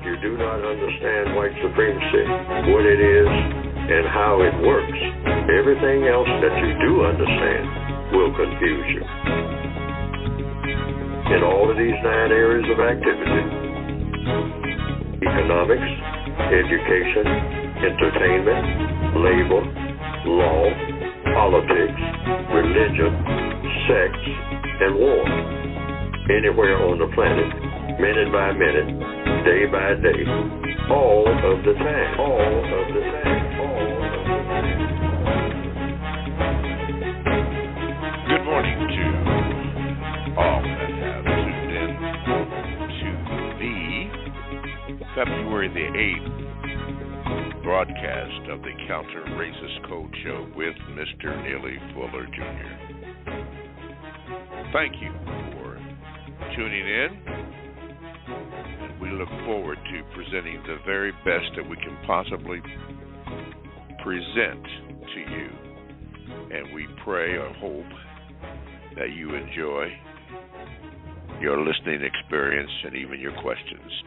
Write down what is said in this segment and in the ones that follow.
you do not understand white supremacy, what it is, and how it works, everything else that you do understand will confuse you. In all of these 9 areas of activity: economics, education, entertainment, labor, law, politics, religion, sex, and war. Anywhere on the planet, minute by minute, day by day, all of the time, all of the time, all of the time. Good morning to all that have tuned in to the February the 8th broadcast of the Counter Racist Code Show with Mr. Neely Fuller Jr. Thank you for tuning in, and we look forward to presenting the very best that we can possibly present to you, and we pray or hope that you enjoy your listening experience and even your questions.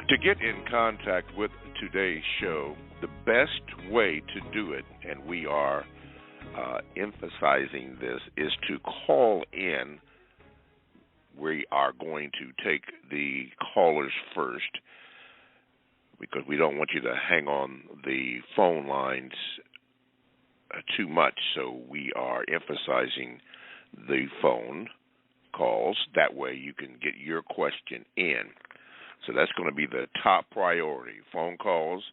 To get in contact with today's show, the best way to do it, and we are emphasizing this, is to call in. We are going to take the callers first because we don't want you to hang on the phone lines too much, so we are emphasizing the phone calls. That way you can get your question in. So that's going to be the top priority: phone calls,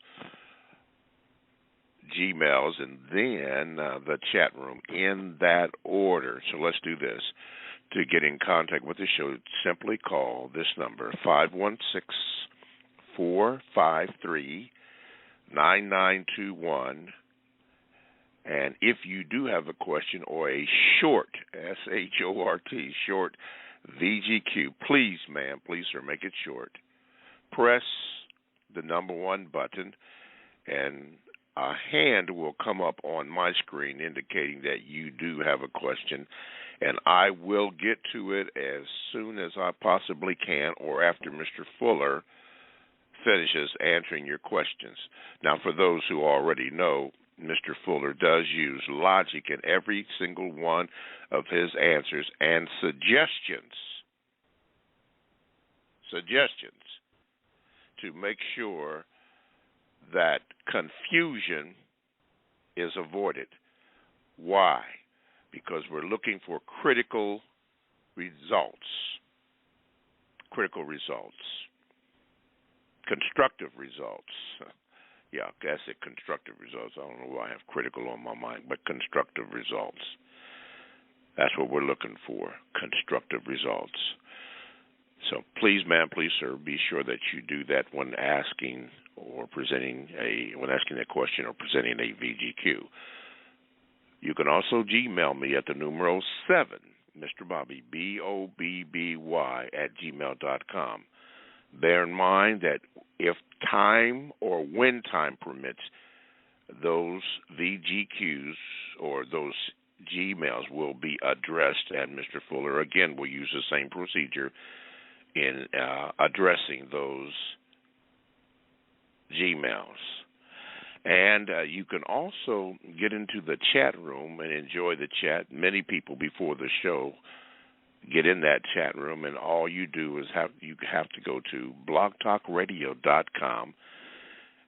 Gmails, and then the chat room, in that order. So let's do this. To get in contact with the show, simply call this number, 516-453-9921. And if you do have a question or a short, S-H-O-R-T, short VGQ, please, ma'am, please, sir, make it short. Press the number 1 button, and a hand will come up on my screen indicating that you do have a question, and I will get to it as soon as I possibly can, or after Mr. Fuller finishes answering your questions. Now, for those who already know, Mr. Fuller does use logic in every single one of his answers and suggestions to make sure that confusion is avoided. Why? Because we're looking for critical results, constructive results. Yeah, that's it, constructive results. I don't know why I have critical on my mind, but constructive results. That's what we're looking for, constructive results. So please, ma'am, please, sir, be sure that you do that when asking that question or presenting a VGQ. You can also Gmail me at the numero 7, Mr. Bobby, BOBBY @gmail.com. Bear in mind that if time or when time permits, those VGQs or those Gmails will be addressed, and Mr. Fuller, again, will use the same procedure in addressing those Gmails. And you can also get into the chat room and enjoy the chat. Many people before the show get in that chat room, and all you do is you have to go to blogtalkradio.com,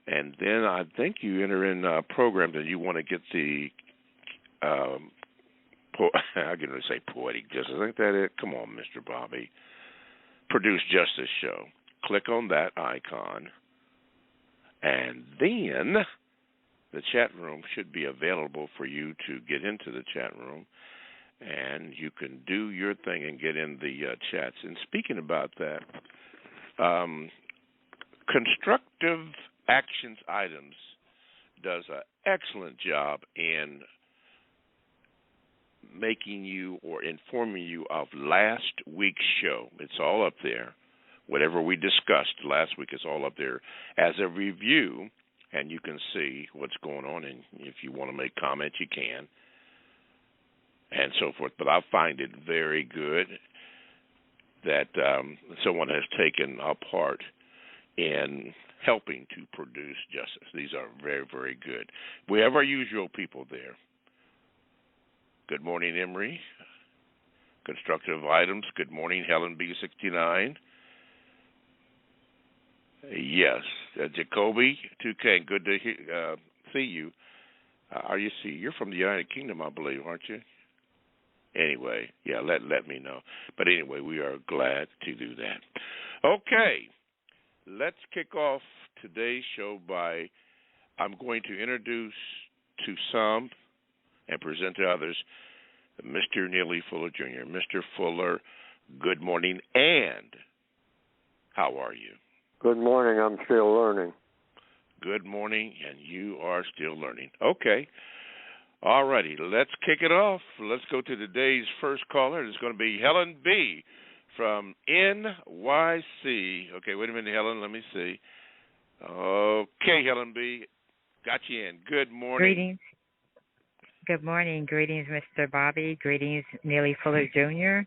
and then I think you enter in programs that you want to get the I'm going to say poetic justice. Isn't that it? Come on, Mr. Bobby. Produce Justice Show. Click on that icon, and then the chat room should be available for you to get into the chat room, and you can do your thing and get in the chats. And speaking about that, Constructive Actions Items does an excellent job in making you or informing you of last week's show. It's all up there. Whatever we discussed last week is all up there as a review, and you can see what's going on, and if you want to make comments, you can, and so forth. But I find it very good that someone has taken apart in helping to produce justice. These are very, very good. We have our usual people there. Good morning, Emery. Constructive Items. Good morning, Helen B69. Yes, Jacoby 2K. Good to see you. You're from the United Kingdom, I believe, aren't you? Anyway, yeah, let me know. But anyway, we are glad to do that. Okay, let's kick off today's show by I'm going to introduce to some and present to others Mr. Neely Fuller Jr. Mr. Fuller, good morning, and how are you? Good morning. I'm still learning. Good morning, and you are still learning. Okay. All righty. Let's kick it off. Let's go to today's first caller. It's going to be Helen B. from NYC. Okay, wait a minute, Helen. Let me see. Okay, Helen B. Got you in. Good morning. Greetings. Good morning. Greetings, Mr. Bobby. Greetings, Neely Fuller Jr.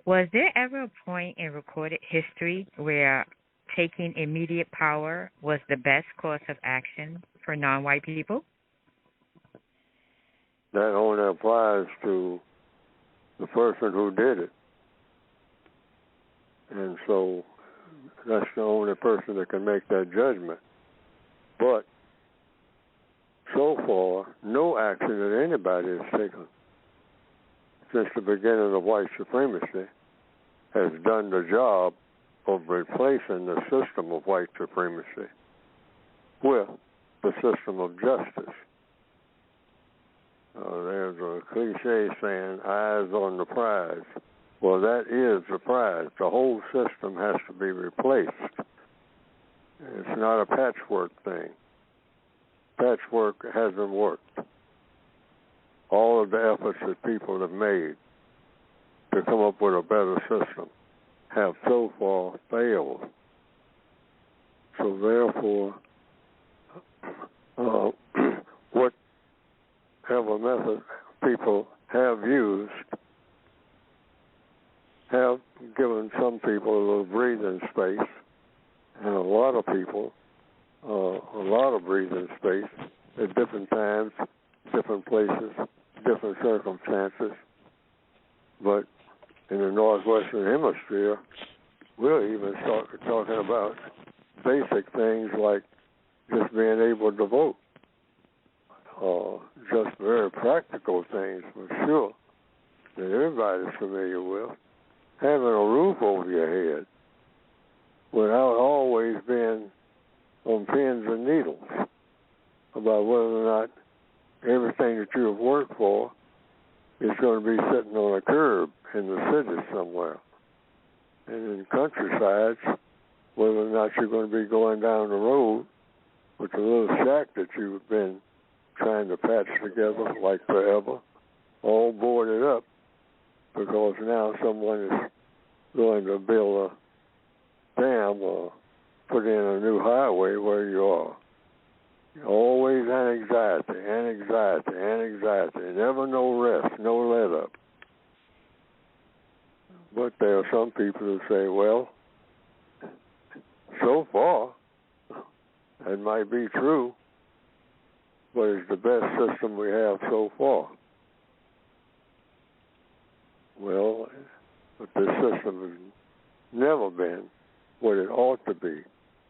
Was there ever a point in recorded history where taking immediate power was the best course of action for non-white people? That only applies to the person who did it. And so that's the only person that can make that judgment. But so far, no action that anybody has taken since the beginning of white supremacy has done the job of replacing the system of white supremacy with the system of justice. There's a cliche saying, eyes on the prize. Well, that is the prize. The whole system has to be replaced. It's not a patchwork thing. Patchwork hasn't worked. All of the efforts that people have made to come up with a better system have so far failed. So therefore, whatever method people have used have given some people a little breathing space, and a lot of people a lot of breathing space at different times, different places, different circumstances. But in the Northwestern Hemisphere, we'll even start talking about basic things like just being able to vote. Just very practical things, for sure, that everybody's familiar with. Having a roof over your head without always being on pins and needles about whether or not everything that you have worked for is going to be sitting on a curb in the city somewhere. And in countrysides, whether or not you're going to be going down the road with the little shack that you've been trying to patch together like forever, all boarded up, because now someone is going to build a dam or put in a new highway where you are. Always anxiety, never no rest, no let up. But there are some people who say, well, so far, that might be true, but it's the best system we have so far. Well, but this system has never been what it ought to be.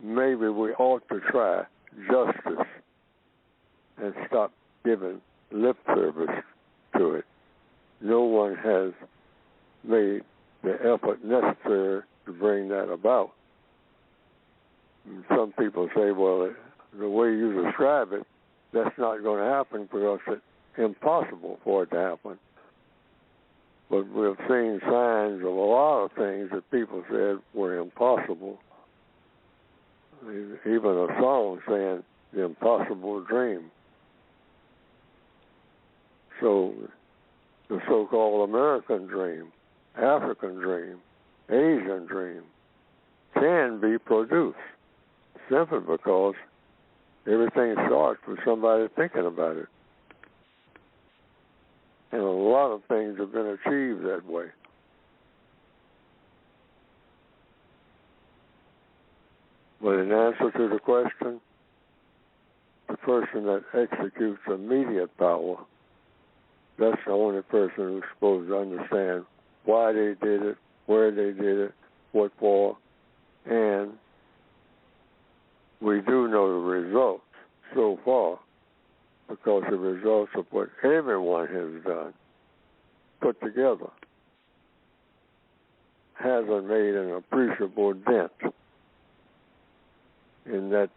Maybe we ought to try justice and stop giving lip service to it. No one has made the effort necessary to bring that about. And some people say, well, the way you describe it, that's not going to happen because it's impossible for it to happen. But we've seen signs of a lot of things that people said were impossible. Even a song saying the impossible dream. So the so-called American dream, African dream, Asian dream can be produced simply because everything starts with somebody thinking about it. And a lot of things have been achieved that way. But in answer to the question, the person that executes immediate power, that's the only person who's supposed to understand why they did it, where they did it, what for, and we do know the results so far because the results of what everyone has done, put together, hasn't made an appreciable dent in that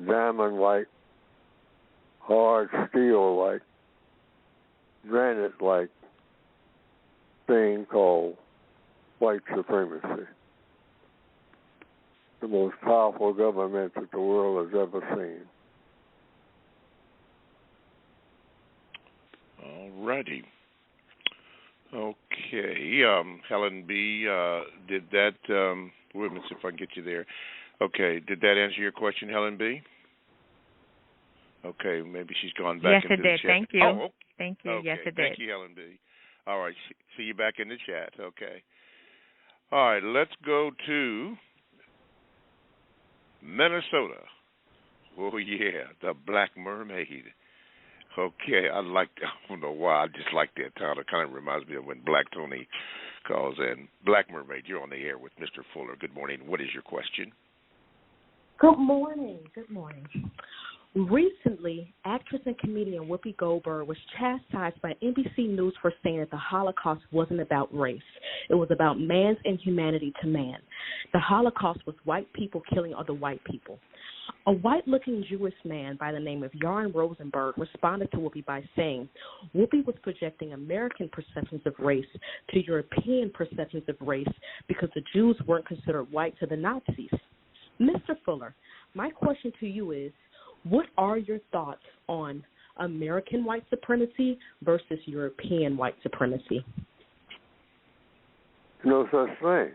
diamond-like, hard steel-like, granite-like thing called white supremacy. The most powerful government that the world has ever seen. All righty. Okay. Helen B., did that, wait a minute, see if I can get you there. Okay. Did that answer your question, Helen B.? Okay. Maybe she's gone back into the chat. Yes, it did. Thank you. Oh, okay. Thank you. Okay. Yes, it did. Thank you, Helen B. All right. See you back in the chat. Okay. All right. Let's go to Minnesota. Oh, yeah. The Black Mermaid. Okay. I don't know why. I just like that town. It kind of reminds me of when Black Tony calls in. Black Mermaid, you're on the air with Mr. Fuller. Good morning. What is your question? Good morning. Good morning. Recently, actress and comedian Whoopi Goldberg was chastised by NBC News for saying that the Holocaust wasn't about race. It was about man's inhumanity to man. The Holocaust was white people killing other white people. A white-looking Jewish man by the name of Yaron Rosenberg responded to Whoopi by saying Whoopi was projecting American perceptions of race to European perceptions of race because the Jews weren't considered white to the Nazis. Mr. Fuller, my question to you is, what are your thoughts on American white supremacy versus European white supremacy? No such thing.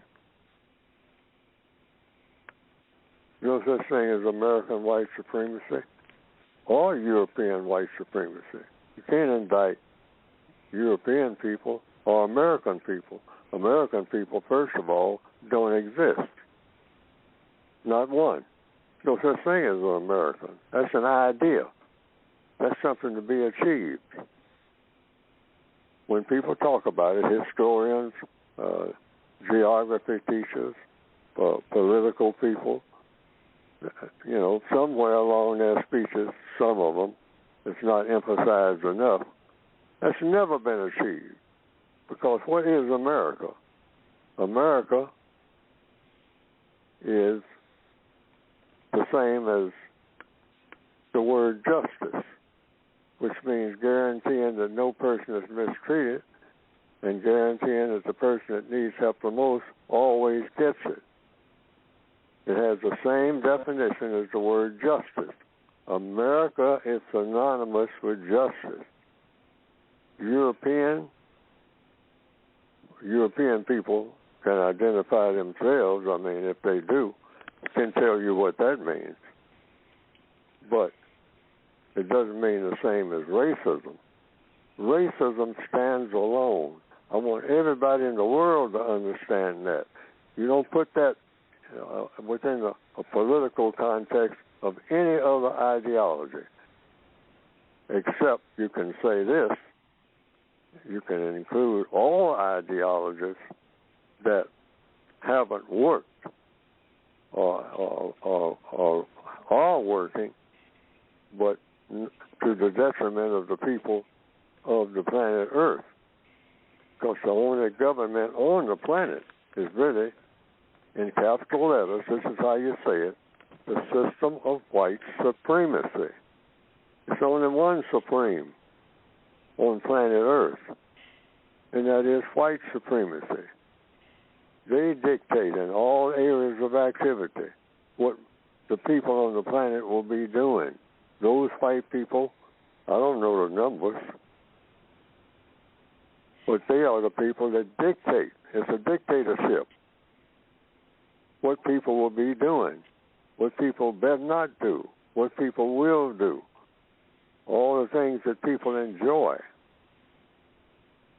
No such thing as American white supremacy or European white supremacy. You can't indict European people or American people. American people, first of all, don't exist. Not one. No such thing as an American. That's an idea. That's something to be achieved. When people talk about it, historians, geography teachers, political people, somewhere along their speeches, some of them, it's not emphasized enough, that's never been achieved. Because what is America? America is the same as the word justice, which means guaranteeing that no person is mistreated and guaranteeing that the person that needs help the most always gets it. It has the same definition as the word justice. America is synonymous with justice. European people can identify themselves, if they do, can tell you what that means. But it doesn't mean the same as racism. Racism stands alone. I want everybody in the world to understand that. You don't put that within a political context of any other ideology, except you can say this, you can include all ideologies that haven't worked or are working, but to the detriment of the people of the planet Earth. Because the only government on the planet is really, in capital letters, this is how you say it, the system of white supremacy. It's only one supreme on planet Earth, and that is white supremacy. They dictate in all areas of activity what the people on the planet will be doing. Those white people, I don't know the numbers, but they are the people that dictate. It's a dictatorship. What people will be doing, what people better not do, what people will do. All the things that people enjoy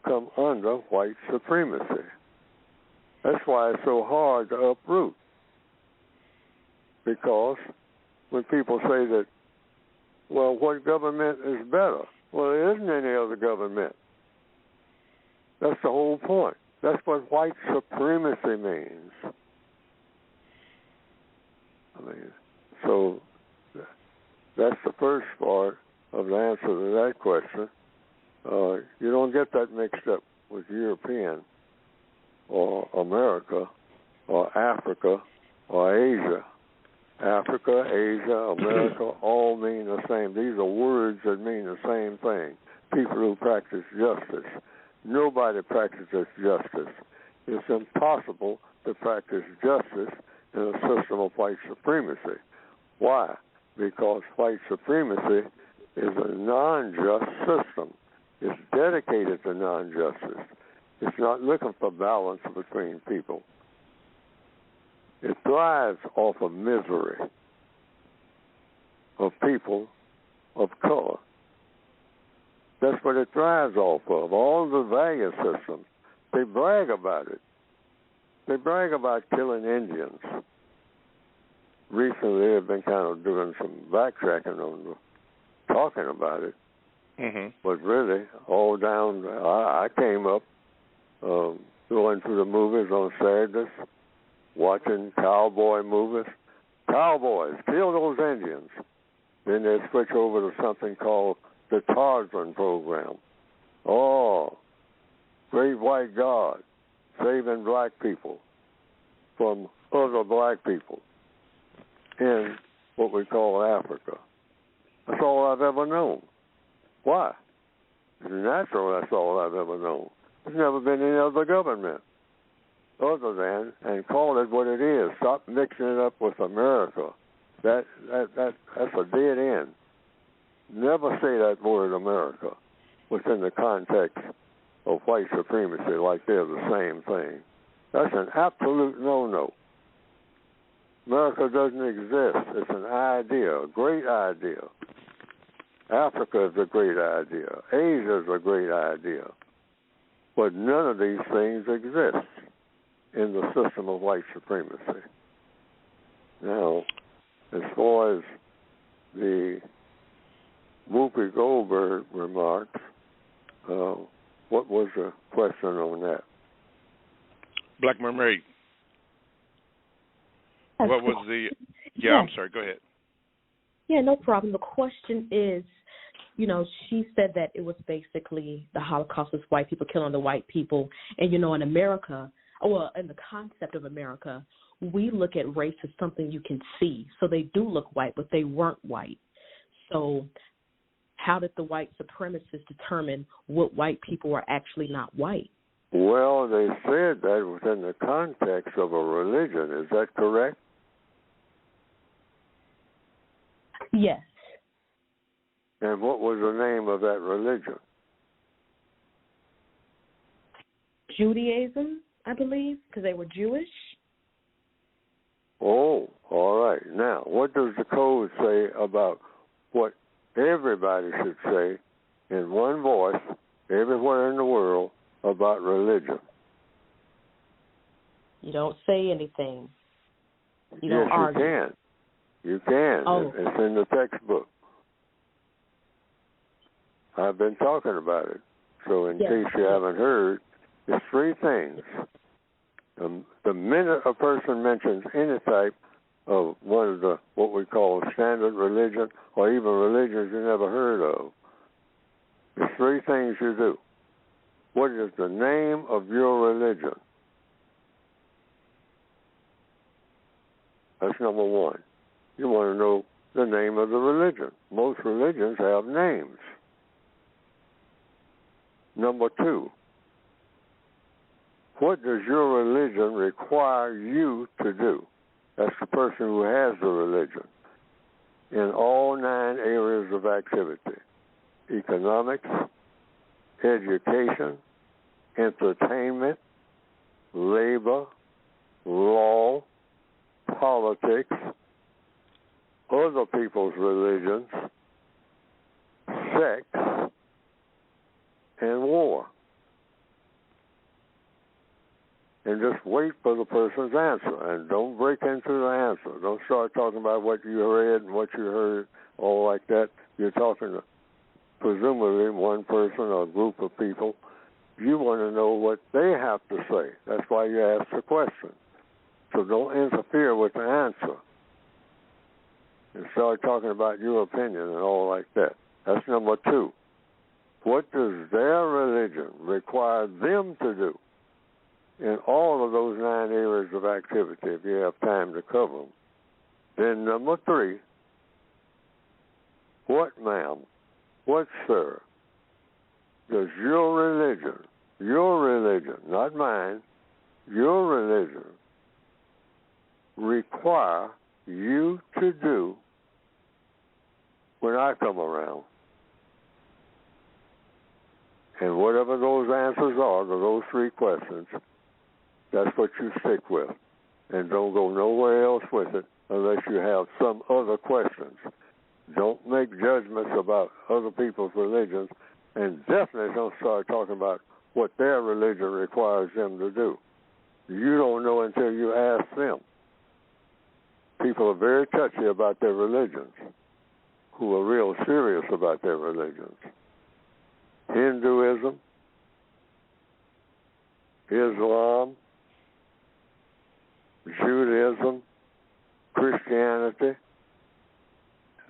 come under white supremacy. That's why it's so hard to uproot. because when people say that, well, what government is better? Well, there isn't any other government. That's the whole point. That's what white supremacy means. I mean, so that's the first part of the answer to that question. You don't get that mixed up with European or America or Africa or Asia. Africa, Asia, America all mean the same. These are words that mean the same thing. People who practice justice. Nobody practices justice. It's impossible to practice justice in a system of white supremacy. Why? Because white supremacy is a non-just system. It's dedicated to non-justice. It's not looking for balance between people. It thrives off of misery of people of color. That's what it thrives off of. All the value systems, they brag about it. They brag about killing Indians. Recently, they've been kind of doing some backtracking on talking about it. Mm-hmm. But really, all down, I came up going through the movies on Saturdays, watching cowboy movies. Cowboys, kill those Indians. Then they switch over to something called the Tarzan program. Oh, great white God, saving black people from other black people in what we call Africa. That's all I've ever known. Why? It's natural that's all I've ever known. There's never been any other government other than, and call it what it is. Stop mixing it up with America. That's a dead end. Never say that word America within the context of white supremacy like they're the same thing. That's an absolute no-no. America doesn't exist. It's an idea, a great idea. Africa is a great idea. Asia is a great idea. But none of these things exist in the system of white supremacy. Now, as far as the Whoopi Goldberg remarks, what was the question on that? Black Mermaid. What was the... Yeah, I'm sorry, go ahead. Yeah, no problem. The question is, she said that it was basically the Holocaust was white people killing the white people. And, in America, in the concept of America, we look at race as something you can see. So they do look white, but they weren't white. So how did the white supremacists determine what white people were actually not white? Well, they said that within the context of a religion. Is that correct? Yes. And what was the name of that religion? Judaism, I believe, because they were Jewish. Oh, all right. Now, what does the code say about what everybody should say in one voice everywhere in the world about religion? You don't say anything. You don't argue. You can. You can. Oh. It's in the textbook. I've been talking about it. So in case you haven't heard, it's three things. The minute a person mentions any type of one of the what we call standard religion or even religions you never heard of, there's three things you do. What is the name of your religion? That's number one. You want to know the name of the religion. Most religions have names. Number two, what does your religion require you to do? That's the person who has the religion in all 9 areas of activity: economics, education, entertainment, labor, law, politics, other people's religions, sex, and war. and just wait for the person's answer, and don't break into the answer. Don't start talking about what you read and what you heard, all like that. You're talking to presumably one person or a group of people. You want to know what they have to say. That's why you ask the question. So don't interfere with the answer and start talking about your opinion and all like that. That's number two. What does their religion require them to do in all of those 9 areas of activity, if you have time to cover them? Then number three, what, ma'am, what, sir, does your religion, not mine, your religion, require you to do when I come around? And whatever those answers are to those three questions, that's what you stick with. And don't go nowhere else with it unless you have some other questions. Don't make judgments about other people's religions, and definitely don't start talking about what their religion requires them to do. You don't know until you ask them. People are very touchy about their religions, who are real serious about their religions. Hinduism, Islam, Judaism, Christianity.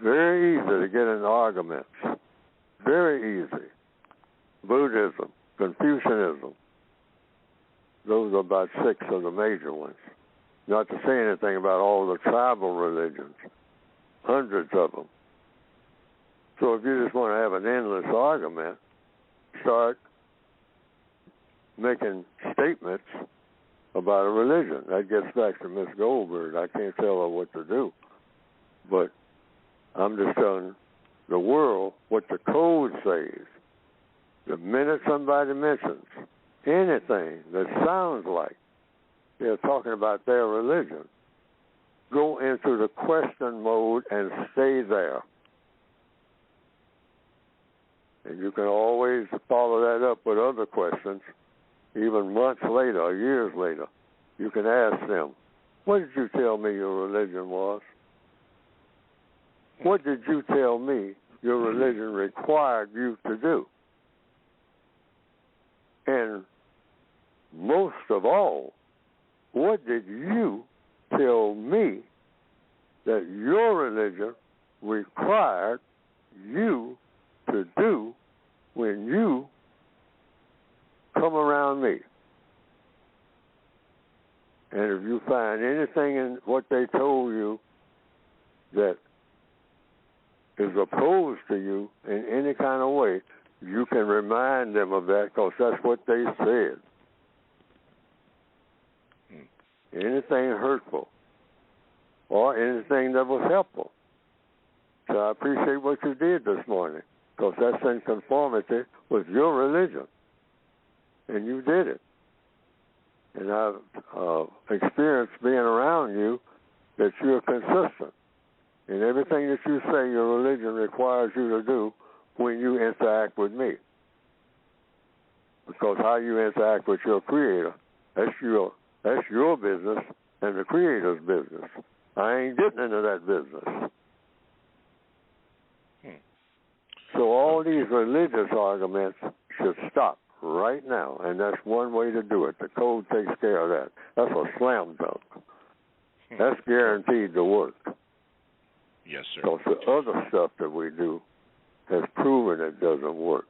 Very easy to get in arguments. Very easy. Buddhism, Confucianism. Those are about 6 of the major ones. Not to say anything about all the tribal religions. Hundreds of them. So if you just want to have an endless argument, start making statements about a religion. That gets back to Miss Goldberg. I can't tell her what to do. But I'm just telling the world what the code says. The minute somebody mentions anything that sounds like they're talking about their religion, go into the question mode and stay there. And you can always follow that up with other questions, even months later or years later. You can ask them, what did you tell me your religion was? What did you tell me your religion required you to do? And most of all, what did you tell me that your religion required you to do when you come around me? And if you find anything in what they told you that is opposed to you in any kind of way, you can remind them of that, because that's what they said. Anything hurtful or anything that was helpful. So I appreciate what you did this morning, because that's in conformity with your religion. And you did it. And I've experienced being around you that you're consistent in everything that you say your religion requires you to do when you interact with me. Because how you interact with your Creator, that's your business and the Creator's business. I ain't getting into that business. So all these religious arguments should stop right now, and that's one way to do it. The code takes care of that. That's a slam dunk. That's guaranteed to work. Yes, sir. Because the other stuff that we do has proven it doesn't work.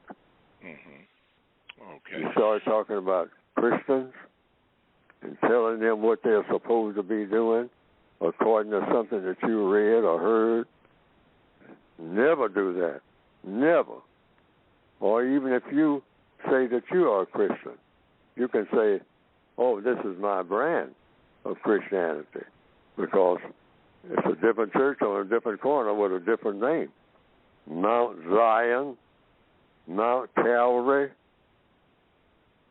Okay. You start talking about Christians and telling them what they're supposed to be doing according to something that you read or heard. Never do that. Never. Or even if you say that you are a Christian, you can say, oh, this is my brand of Christianity, because it's a different church on a different corner with a different name. Mount Zion, Mount Calvary,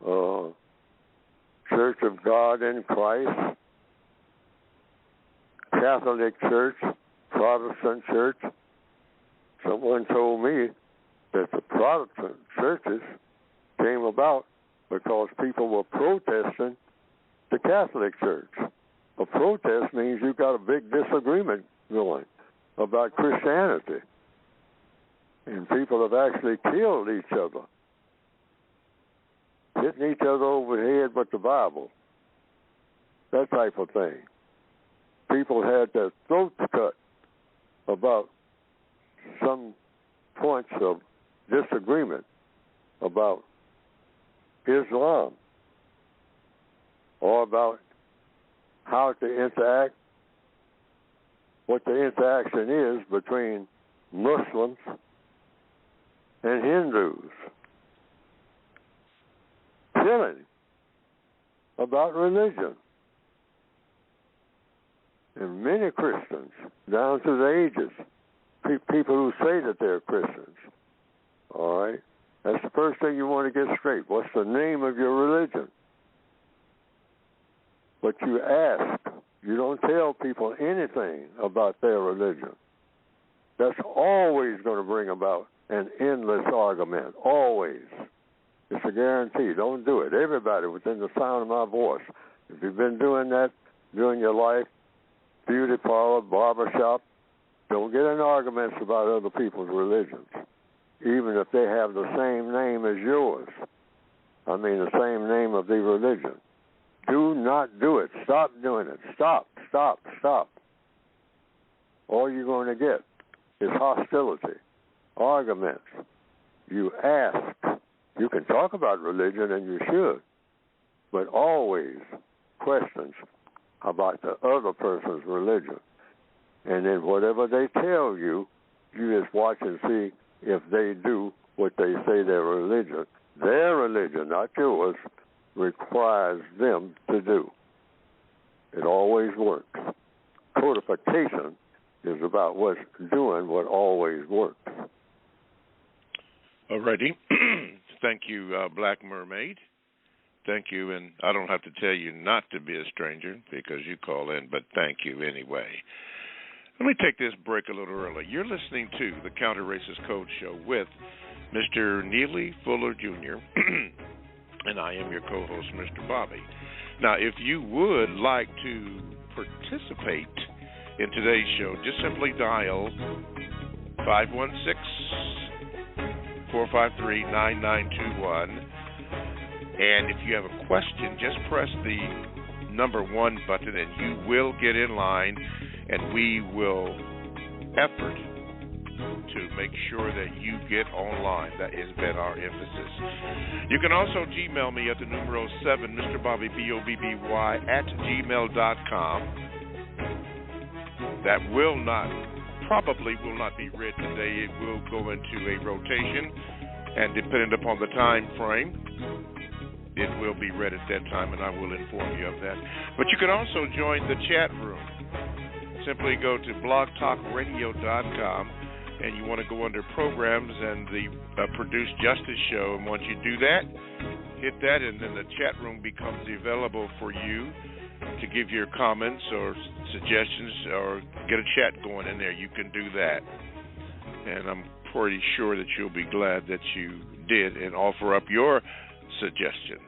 Church of God in Christ, Catholic Church, Protestant Church. Someone told me that the Protestant churches came about because people were protesting the Catholic Church. A protest means you've got a big disagreement going about Christianity. And people have actually killed each other, hitting each other over the head with the Bible, that type of thing. People had their throats cut about some points of disagreement about Islam or about how to interact, what the interaction is between Muslims and Hindus. Killing about religion. And many Christians, down to the ages, people who say that they're Christians, all right? That's the first thing you want to get straight. What's the name of your religion? But you ask. You don't tell people anything about their religion. That's always going to bring about an endless argument. Always. It's a guarantee. Don't do it. Everybody within the sound of my voice, if you've been doing that during your life, beauty parlor, barbershop, don't get in arguments about other people's religions, even if they have the same name as yours. I mean, the same name of the religion. Do not do it. Stop doing it. Stop. All you're going to get is hostility, arguments. You ask. You can talk about religion, and you should, but always questions about the other person's religion. And then whatever they tell you, you just watch and see if they do what they say their religion, not yours, requires them to do. It always works. Codification is about what's doing what always works. Alrighty. Thank you, Black Mermaid. Thank you, and I don't have to tell you not to be a stranger because you call in, but thank you anyway. Let me take this break a little early. You're listening to the Counter Racist Code Show with Mr. Neely Fuller Jr., and I am your co-host, Mr. Bobby. Now, if you would like to participate in today's show, just simply dial 516-453-9921. And if you have a question, just press the number 1 button and you will get in line, and we will effort to make sure that you get online. That has been our emphasis. You can also Gmail me at the numero 7, Mr. Bobby, BOBBY, @gmail.com. That probably will not be read today. It will go into a rotation, and depending upon the time frame, it will be read at that time, and I will inform you of that. But you can also join the chat room. Simply go to blogtalkradio.com, and you want to go under programs and the Produce Justice show. And once you do that, hit that, and then the chat room becomes available for you to give your comments or suggestions or get a chat going in there. You can do that. And I'm pretty sure that you'll be glad that you did and offer up your suggestions.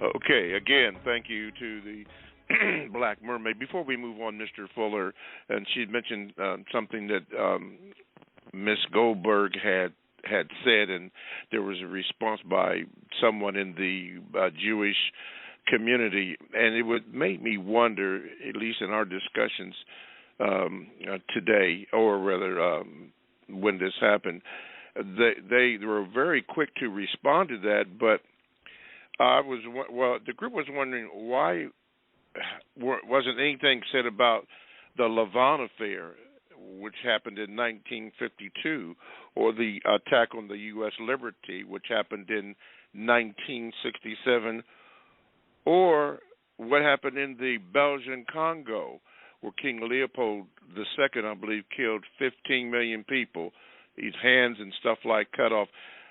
Okay, again, thank you to the Black Mermaid. Before we move on, Mr. Fuller, and she mentioned something that Miss Goldberg had said, and there was a response by someone in the Jewish community, and it would make me wonder, at least in our discussions today, or rather when this happened, they were very quick to respond to that, but the group was wondering why wasn't anything said about the Lavon affair, which happened in 1952, or the attack on the U.S. Liberty, which happened in 1967, or what happened in the Belgian Congo, where King Leopold II, I believe, killed 15 million people, his hands and stuff like cut off.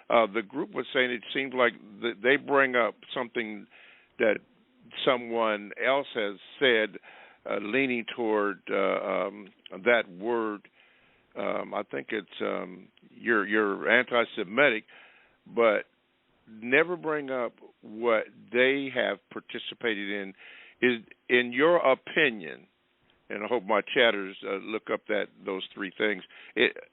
The group was saying it seemed like they bring up something that someone else has said, leaning toward that word. I think it's you're anti-Semitic, but never bring up what they have participated in. Is, in your opinion, and I hope my chatters look up those three things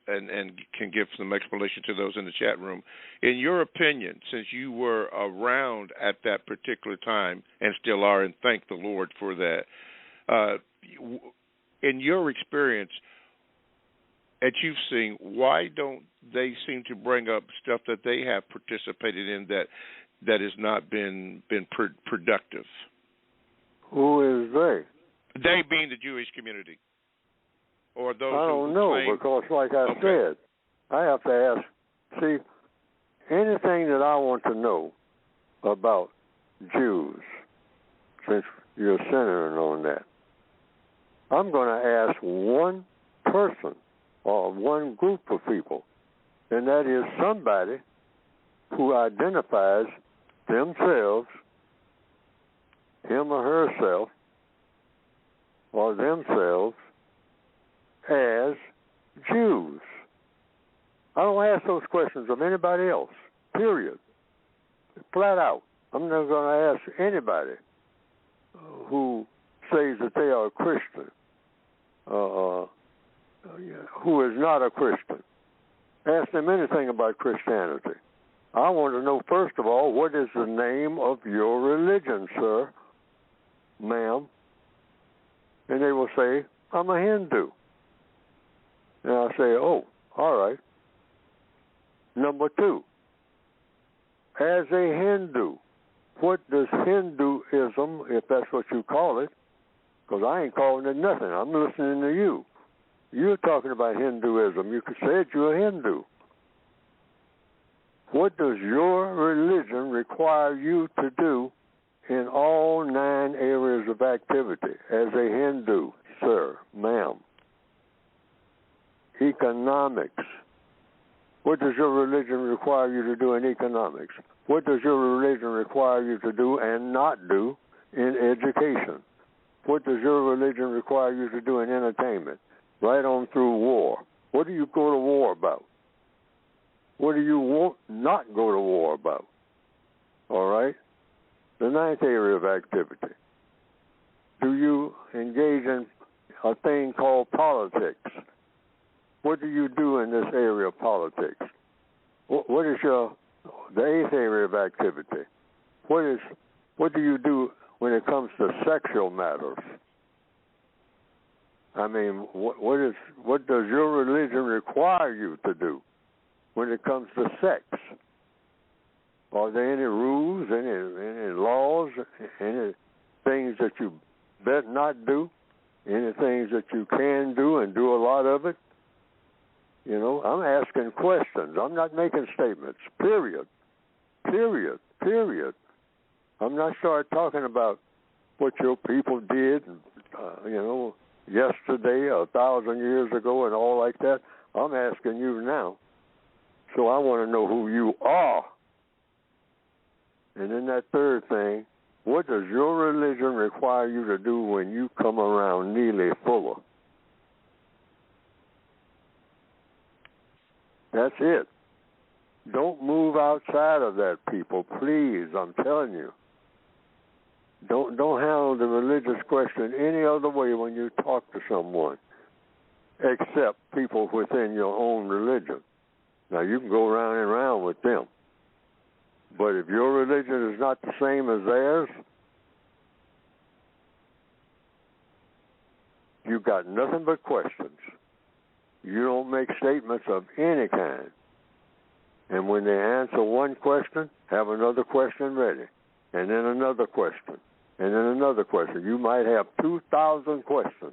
and can give some explanation to those in the chat room. In your opinion, since you were around at that particular time and still are, and thank the Lord for that, in your experience, that you've seen, why don't they seem to bring up stuff that they have participated in that has not been productive? Who is they? They being the Jewish community, or those I don't know, claim... because like I said, I have to ask. See, anything that I want to know about Jews, since you're centering on that, I'm going to ask one person or one group of people, and that is somebody who identifies themselves, him or herself, or themselves as Jews. I don't ask those questions of anybody else, period. Flat out. I'm not going to ask anybody who says that they are a Christian, who is not a Christian. Ask them anything about Christianity. I want to know, first of all, what is the name of your religion, sir, ma'am? And they will say, I'm a Hindu. And I say, oh, all right. Number two, as a Hindu, what does Hinduism, if that's what you call it, because I ain't calling it nothing. I'm listening to you. You're talking about Hinduism. You could say that you're a Hindu. What does your religion require you to do in all 9 areas of activity as a Hindu, sir, ma'am? Economics. What does your religion require you to do in economics? What does your religion require you to do and not do in education? What does your religion require you to do in entertainment? Right on through war. What do you go to war about? What do you want not go to war about? All right? The 9th area of activity. Do you engage in a thing called politics? What do you do in this area of politics? What is the 8th area of activity? What do you do when it comes to sexual matters? I mean, what does your religion require you to do when it comes to sex? Are there any rules, any laws, any things that you better not do, any things that you can do and do a lot of it? You know, I'm asking questions. I'm not making statements, period. Period. Period. I'm not start talking about what your people did, yesterday, 1,000 years ago, and all like that. I'm asking you now. So I want to know who you are. And then that third thing, what does your religion require you to do when you come around Neely Fuller? That's it. Don't move outside of that, people. Please, I'm telling you. Don't handle the religious question any other way when you talk to someone, except people within your own religion. Now, you can go round and round with them. But if your religion is not the same as theirs, you got nothing but questions. You don't make statements of any kind. And when they answer one question, have another question ready, and then another question, and then another question. You might have 2,000 questions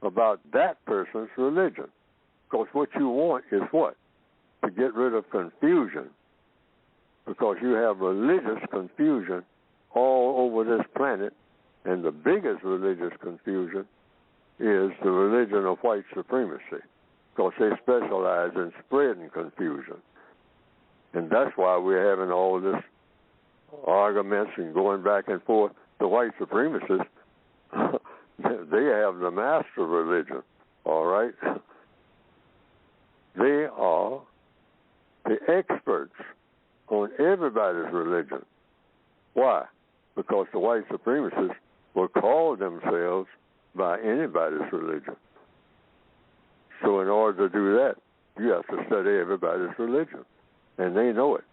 about that person's religion. Because what you want is what? To get rid of confusion. Because you have religious confusion all over this planet, and the biggest religious confusion is the religion of white supremacy, because they specialize in spreading confusion. And that's why we're having all this arguments and going back and forth. The white supremacists, they have the master religion, all right? They are the experts on everybody's religion. Why? Because the white supremacists will call themselves by anybody's religion. So in order to do that, you have to study everybody's religion. And they know it.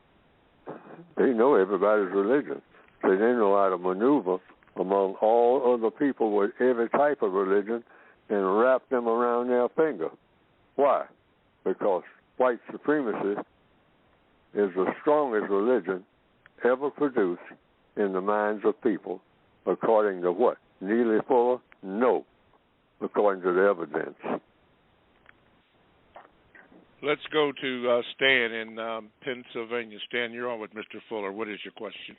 They know everybody's religion. So they know how to maneuver among all other people with every type of religion and wrap them around their finger. Why? Because white supremacy is the strongest religion ever produced in the minds of people, according to what? Neely Fuller? No, according to the evidence. Let's go to Stan in Pennsylvania. Stan, you're on with Mr. Fuller. What is your question?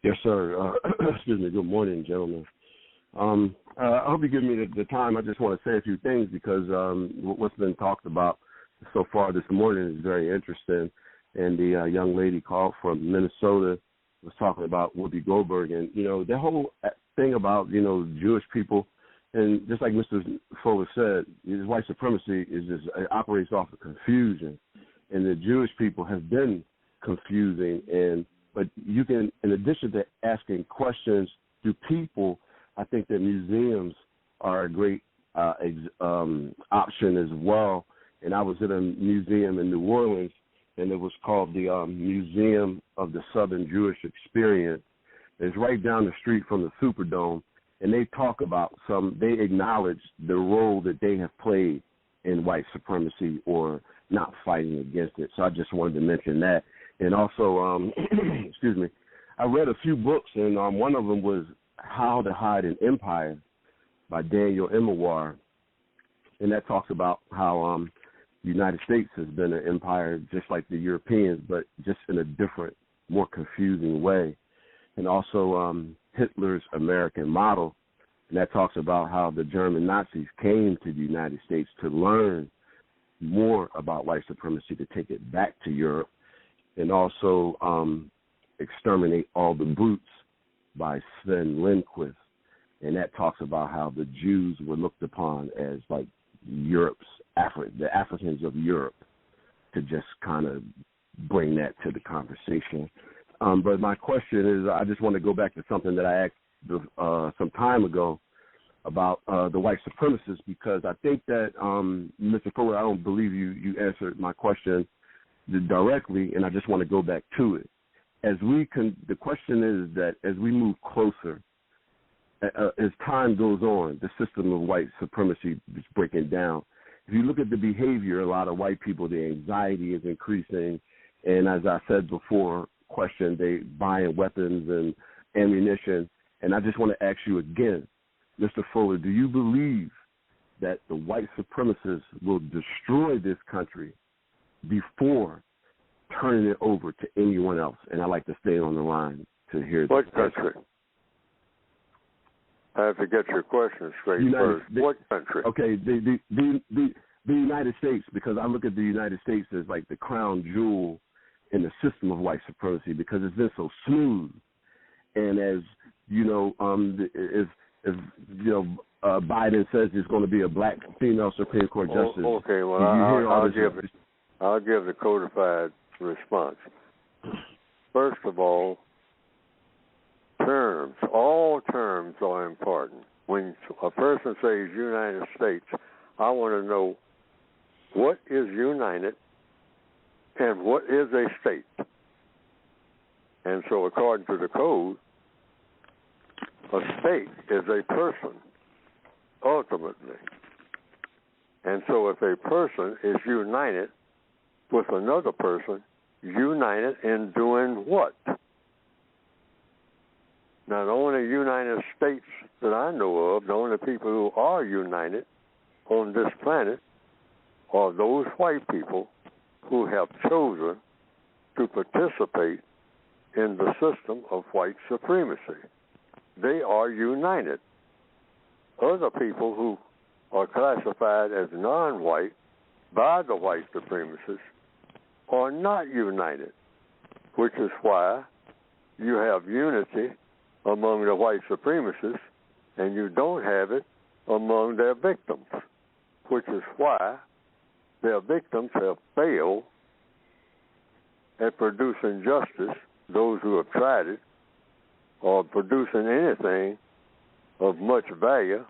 Yes, sir. Excuse me. Good morning, gentlemen. I hope you give me the time. I just want to say a few things because what's been talked about so far this morning is very interesting. And the young lady called from Minnesota was talking about Whoopi Goldberg. And, the whole thing about, Jewish people, and just like Mr. Fuller said, white supremacy it operates off of confusion. And the Jewish people have been confusing. But you can, in addition to asking questions to people, I think that museums are a great option as well. And I was at a museum in New Orleans, and it was called the Museum of the Southern Jewish Experience. It's right down the street from the Superdome, and they talk about they acknowledge the role that they have played in white supremacy or not fighting against it. So I just wanted to mention that. And also, excuse me, I read a few books, and one of them was How to Hide an Empire by Daniel Immerwahr, and that talks about how the United States has been an empire just like the Europeans, but just in a different, more confusing way. And also Hitler's American Model, and that talks about how the German Nazis came to the United States to learn more about white supremacy, to take it back to Europe, and also Exterminate All the Brutes by Sven Lindquist. And that talks about how the Jews were looked upon as like the Africans of Europe, to just kind of bring that to the conversation. But my question is, I just want to go back to something that I asked some time ago about the white supremacists, because I think that, Mr. Fuller, I don't believe you answered my question directly, and I just want to go back to it. The question is that as we move closer, as time goes on, the system of white supremacy is breaking down. If you look at the behavior, a lot of white people, their anxiety is increasing, and as I said before, they buying weapons and ammunition. And I just want to ask you again, Mr. Fuller, do you believe that the white supremacists will destroy this country before turning it over to anyone else? And I'd like to stay on the line to hear what country? I have to get your question straight first. What country? Okay, the United States, because I look at the United States as like the crown jewel in the system of white supremacy, because it's been so smooth. And as you know, Biden says there's going to be a black female Supreme Court justice. Okay, well, I'll give the codified response. First of all, all terms are important. When a person says United States, I want to know what is united and what is a state. And so according to the code, a state is a person, ultimately. And so if a person is united with another person, united in doing what? Now, the only United States that I know of, the only people who are united on this planet are those white people who have chosen to participate in the system of white supremacy. They are united. Other people who are classified as non-white by the white supremacists are not united, which is why you have unity among the white supremacists and you don't have it among their victims, which is why their victims have failed at producing justice, those who have tried it, or producing anything of much value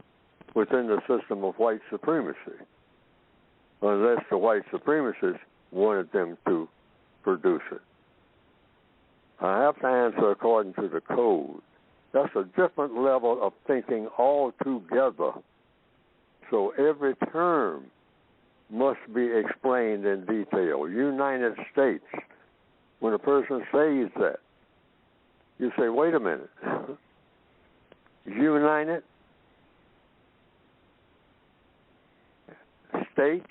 within the system of white supremacy, unless the white supremacists wanted them to produce it. I have to answer according to the code. That's a different level of thinking altogether. So every term must be explained in detail. United States, when a person says that, you say, wait a minute. United States?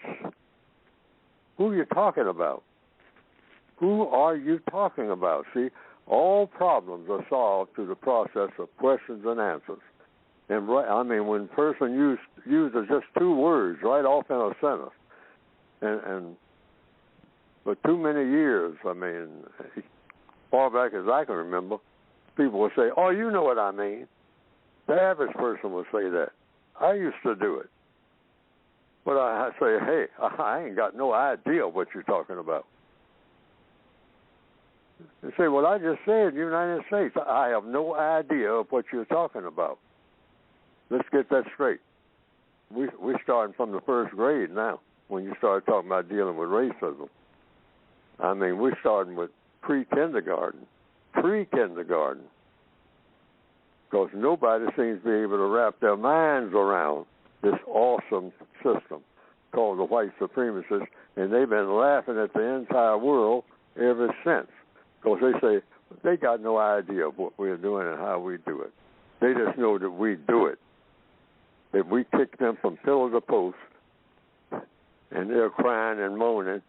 Who are you talking about? Who are you talking about? See, all problems are solved through the process of questions and answers. And I mean, when a person uses just two words right off in a sentence, and for too many years, I mean, far back as I can remember, people would say, "Oh, you know what I mean." The average person would say that. I used to do it, but I say, "Hey, I ain't got no idea what you're talking about." They say, "Well, I just said United States." I have no idea of what you're talking about. Let's get that straight. We're starting from the first grade now when you start talking about dealing with racism. I mean, we're starting with pre-kindergarten. Because nobody seems to be able to wrap their minds around this awesome system called the white supremacists, and they've been laughing at the entire world ever since. Because they say they got no idea of what we're doing and how we do it. They just know that we do it. That we kick them from pillar to post, and they're crying and moaning,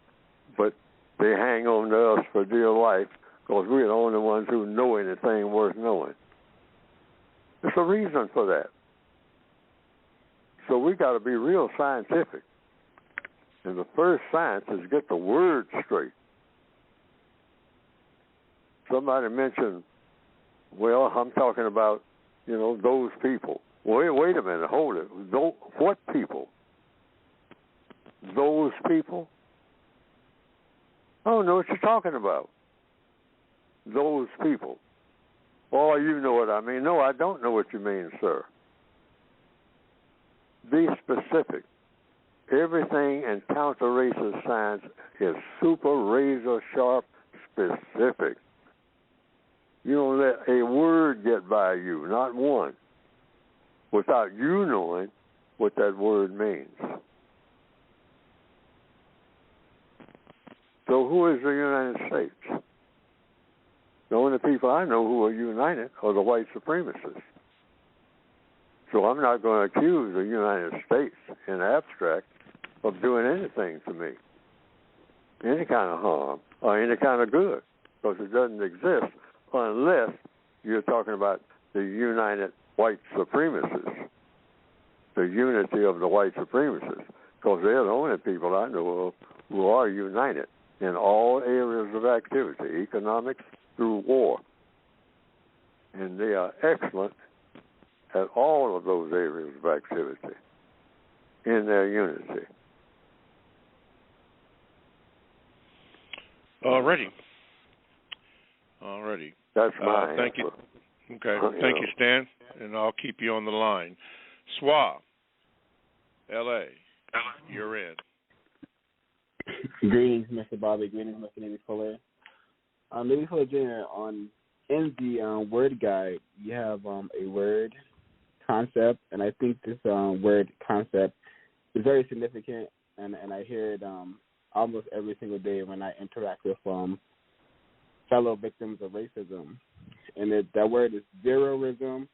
but they hang on to us for dear life because we're the only ones who know anything worth knowing. There's a reason for that. So we got to be real scientific. And the first science is get the word straight. Somebody mentioned, well, I'm talking about, those people. Wait a minute, hold it. What people? Those people? I don't know what you're talking about. Those people. Oh, you know what I mean. No, I don't know what you mean, sir. Be specific. Everything in counter-racist science is super razor-sharp specific. You don't let a word get by you, not one, without you knowing what that word means. So who is the United States? The only people I know who are united are the white supremacists. So I'm not going to accuse the United States in abstract of doing anything to me, any kind of harm or any kind of good, because it doesn't exist unless you're talking about the united white supremacists, the unity of the white supremacists, because they're the only people I know of who are united in all areas of activity, economics through war. And they are excellent at all of those areas of activity in their unity. Alrighty. That's my thank answer. you. Okay. Thank you, Stan. And I'll keep you on the line. Swab, L.A., you're in. Greetings, Mr. Bobby. Greetings, Mr. Neely Fuller. Neely Fuller Jr., in the word guide, you have a word concept, and I think this word concept is very significant, and I hear it almost every single day when I interact with fellow victims of racism. And that word is zeroism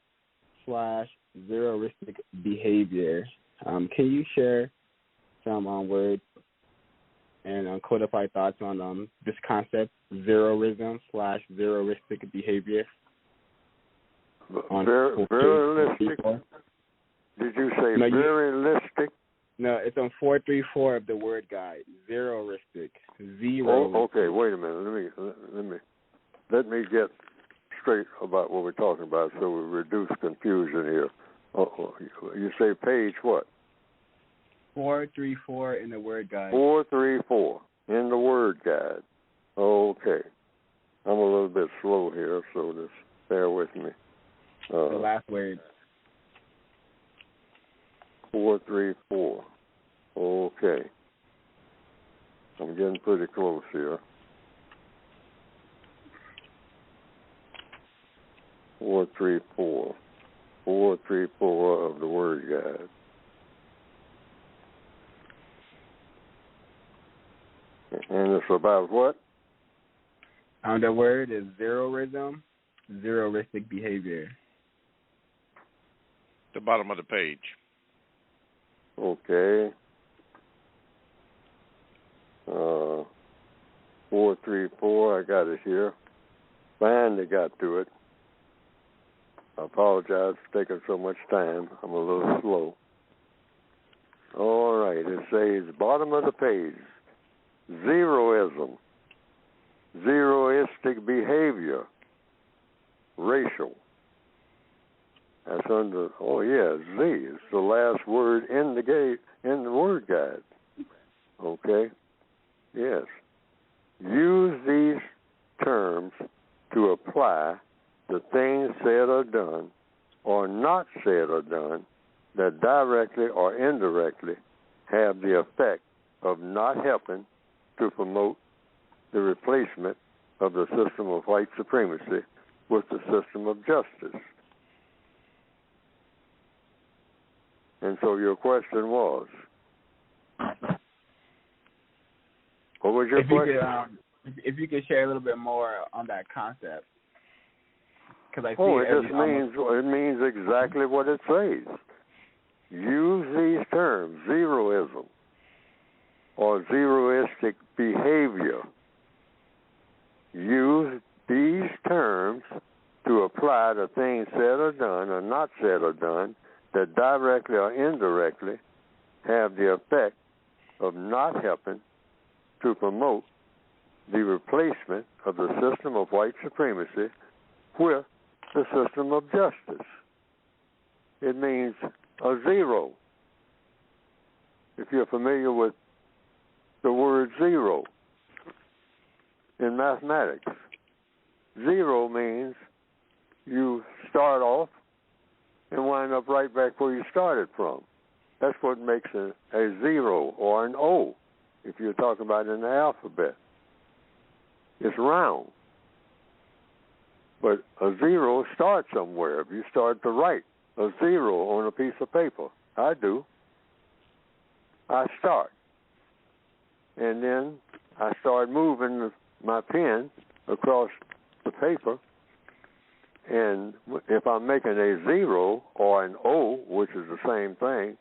/ zeroistic behavior. Can you share some words and codified thoughts on this concept, zeroism / zeroistic behavior? Veristic? Did you say veristic? No, it's on 434 of the word guide. Zeroistic. Zero. Oh, okay. Wait a minute. Let me get straight about what we're talking about, so we reduce confusion here. You say page what? 434 in the word guide. 434 in the word guide. Okay. I'm a little bit slow here, so just bear with me. The last word. 434. Okay. I'm getting pretty close here. 434. 434 of the Word Guide. And it's about what? The word is zeroism, zeroistic behavior. The bottom of the page. Okay. 434, I got it here. Finally got to it. I apologize for taking so much time. I'm a little slow. All right, it says, bottom of the page, zeroism, zeroistic behavior, racial. That's under, Z is the last word in the Word Guide. Okay? Yes. Use these terms to apply the things said or done or not said or done that directly or indirectly have the effect of not helping to promote the replacement of the system of white supremacy with the system of justice. And so your question was? What was your question? If you could share a little bit more on that concept. It means exactly what it says. Use these terms, zeroism or zeroistic behavior. Use these terms to apply to things said or done or not said or done that directly or indirectly have the effect of not helping to promote the replacement of the system of white supremacy with the system of justice. It means a zero. If you're familiar with the word zero in mathematics, zero means you start off and wind up right back where you started from. That's what makes a zero or an O, if you're talking about in the alphabet. It's round. But a zero starts somewhere. If you start to write a zero on a piece of paper, I do, I start. And then I start moving my pen across the paper. And if I'm making a zero or an O, which is the same thing,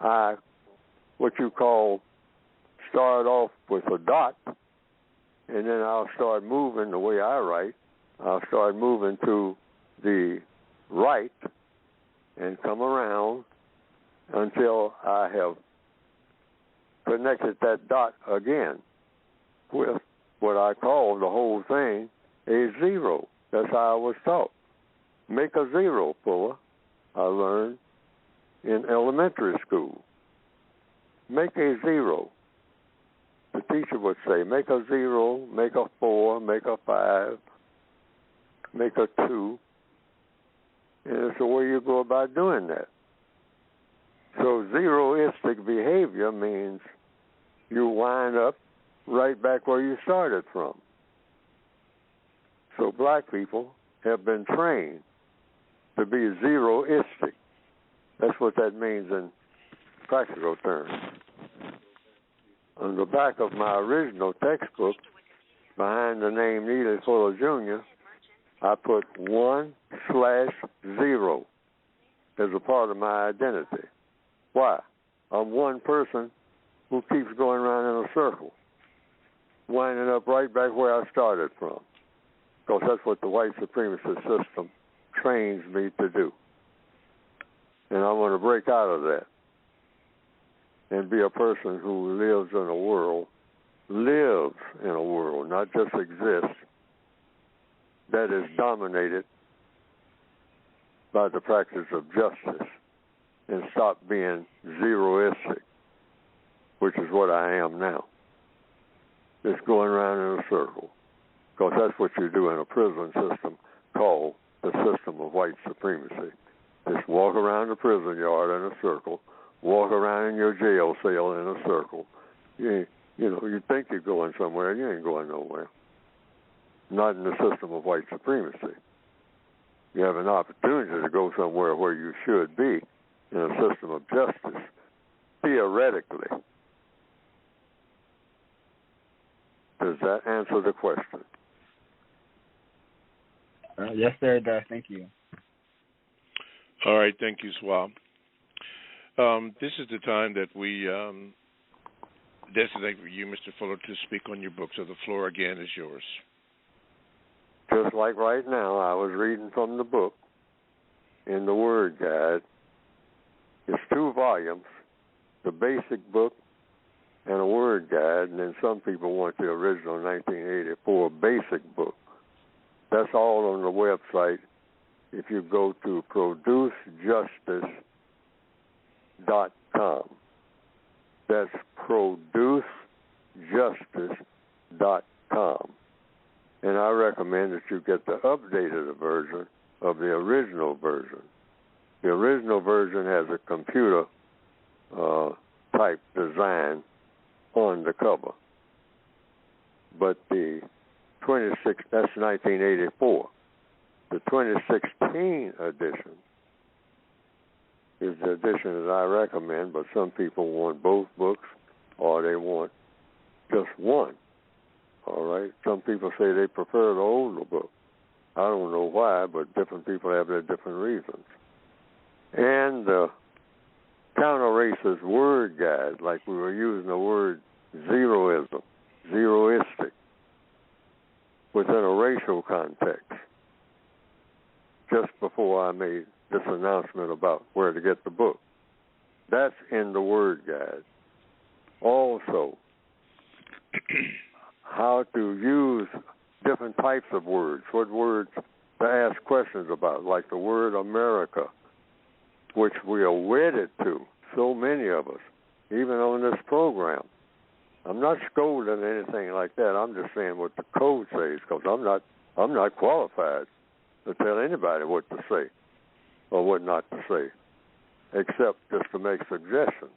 I, what you call, start off with a dot, and then I'll start moving the way I write. I'll start moving to the right and come around until I have connected that dot again with what I call the whole thing a zero. That's how I was taught. Make a zero, Fuller. I learned in elementary school. Make a zero. The teacher would say, make a 0, make a 4, make a 5, make a 2. And it's the way you go about doing that. So zeroistic behavior means you wind up right back where you started from. So black people have been trained to be zeroistic. That's what that means in practical terms. On the back of my original textbook, behind the name Neely Fuller Jr., I put 1/0 as a part of my identity. Why? I'm one person who keeps going around in a circle, winding up right back where I started from, because that's what the white supremacist system trains me to do. And I want to break out of that and be a person who lives in a world, not just exists, that is dominated by the practice of justice, and stop being zeroistic, which is what I am now. It's going around in a circle, because that's what you do in a prison system called the system of white supremacy. Just walk around the prison yard in a circle, walk around in your jail cell in a circle. You think you're going somewhere, you ain't going nowhere. Not in the system of white supremacy. You have an opportunity to go somewhere where you should be in a system of justice, theoretically. Does that answer the question? Yes, sir, it does. Thank you. All right, thank you, Swab. This is the time that we designate for you, Mr. Fuller, to speak on your book. So the floor again is yours. Just like right now, I was reading from the book in the Word Guide. It's 2 volumes, the basic book and a Word Guide, and then some people want the original 1984 basic book. That's all on the website. If you go to producejustice.com. That's producejustice.com. And I recommend that you get the updated version of the original version. The original version has a computer type design on the cover. But the that's 1984. The 2016 edition is the edition that I recommend, but some people want both books or they want just one. All right? Some people say they prefer the older book. I don't know why, but different people have their different reasons. And the counter-racist word guide, like we were using the word zeroism, zeroistic, within a racial context, just before I made this announcement about where to get the book. That's in the word guide. Also, how to use different types of words, what words to ask questions about, like the word America, which we are wedded to, so many of us, even on this program. I'm not scolding anything like that. I'm just saying what the code says, because I'm not qualified to tell anybody what to say or what not to say, except just to make suggestions.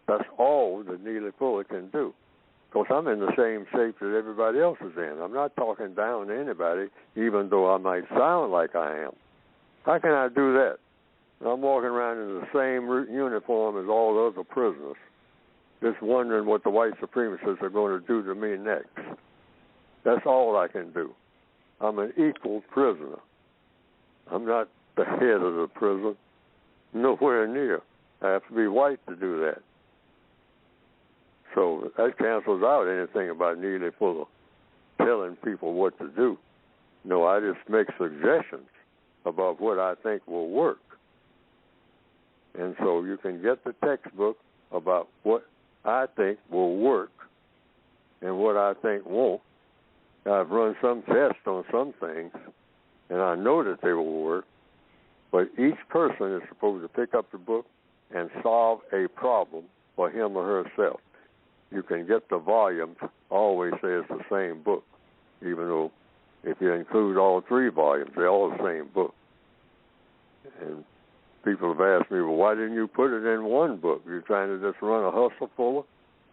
That's all that Neely Fuller can do, because I'm in the same shape that everybody else is in. I'm not talking down to anybody, even though I might sound like I am. How can I do that? I'm walking around in the same uniform as all the other prisoners, just wondering what the white supremacists are going to do to me next. That's all I can do. I'm an equal prisoner. I'm not the head of the prison, nowhere near. I have to be white to do that. So that cancels out anything about Neely Fuller telling people what to do. No, I just make suggestions about what I think will work. And so you can get the textbook about what I think will work and what I think won't. I've run some tests on some things, and I know that they will work, but each person is supposed to pick up the book and solve a problem for him or herself. You can get the volumes, always say it's the same book, even though if you include all 3 volumes, they're all the same book. And people have asked me, well, why didn't you put it in one book? You're trying to just run a hustle fuller,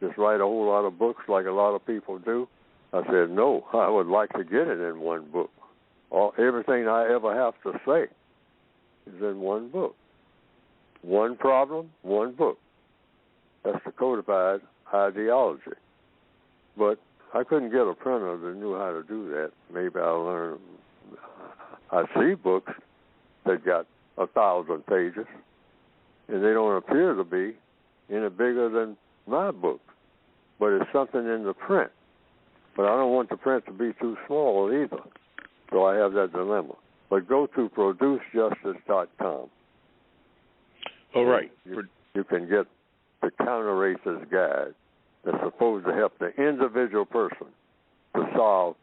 just write a whole lot of books like a lot of people do? I said, no, I would like to get it in one book. Everything I ever have to say is in one book. One problem, one book. That's the codified ideology. But I couldn't get a printer that knew how to do that. Maybe I'll learn. I see books that got 1,000 pages, and they don't appear to be any bigger than my book. But it's something in the print. But I don't want the print to be too small either. So I have that dilemma. But go to producejustice.com. All right. You can get the counter-racist guide that's supposed to help the individual person to solve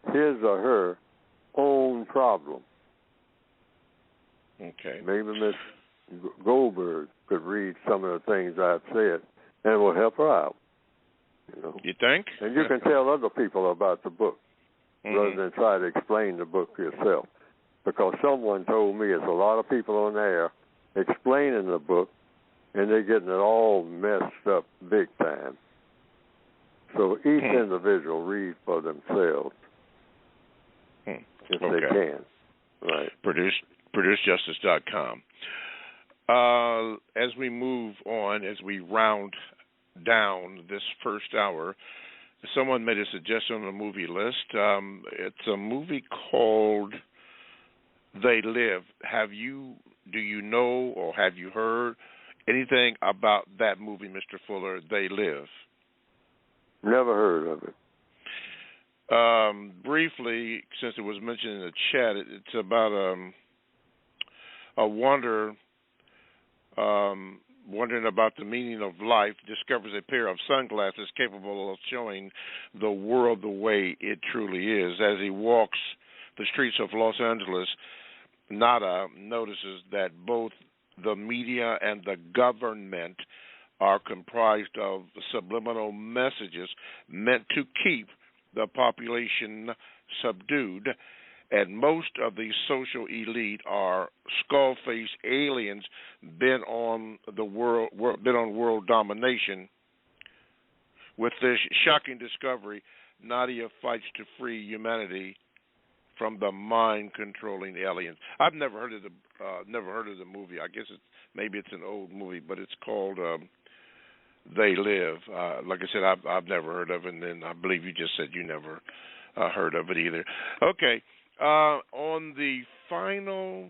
his or her own problem. Okay. Maybe Miss Goldberg could read some of the things I've said, and it will help her out. You think? And you can tell other people about the book rather than try to explain the book yourself. Because someone told me there's a lot of people on there explaining the book, and they're getting it all messed up big time. So each individual read for themselves if they can. Right. ProduceJustice.com. As we move on, as we round down this first hour, someone made a suggestion on the movie list. It's a movie called They Live. Do you know or have you heard anything about that movie, Mr. Fuller, They Live? Never heard of it. Briefly, since it was mentioned in the chat, it's about a wondering about the meaning of life, discovers a pair of sunglasses capable of showing the world the way it truly is. As he walks the streets of Los Angeles, Nada notices that both the media and the government are comprised of subliminal messages meant to keep the population subdued, and most of the social elite are skull-faced aliens bent on world domination. With this shocking discovery, Nadia fights to free humanity from the mind-controlling aliens. I've never heard of the movie. I guess maybe it's an old movie, but it's called They Live. Like I said, I've never heard of it, and then I believe you just said you never heard of it either. Okay, on the final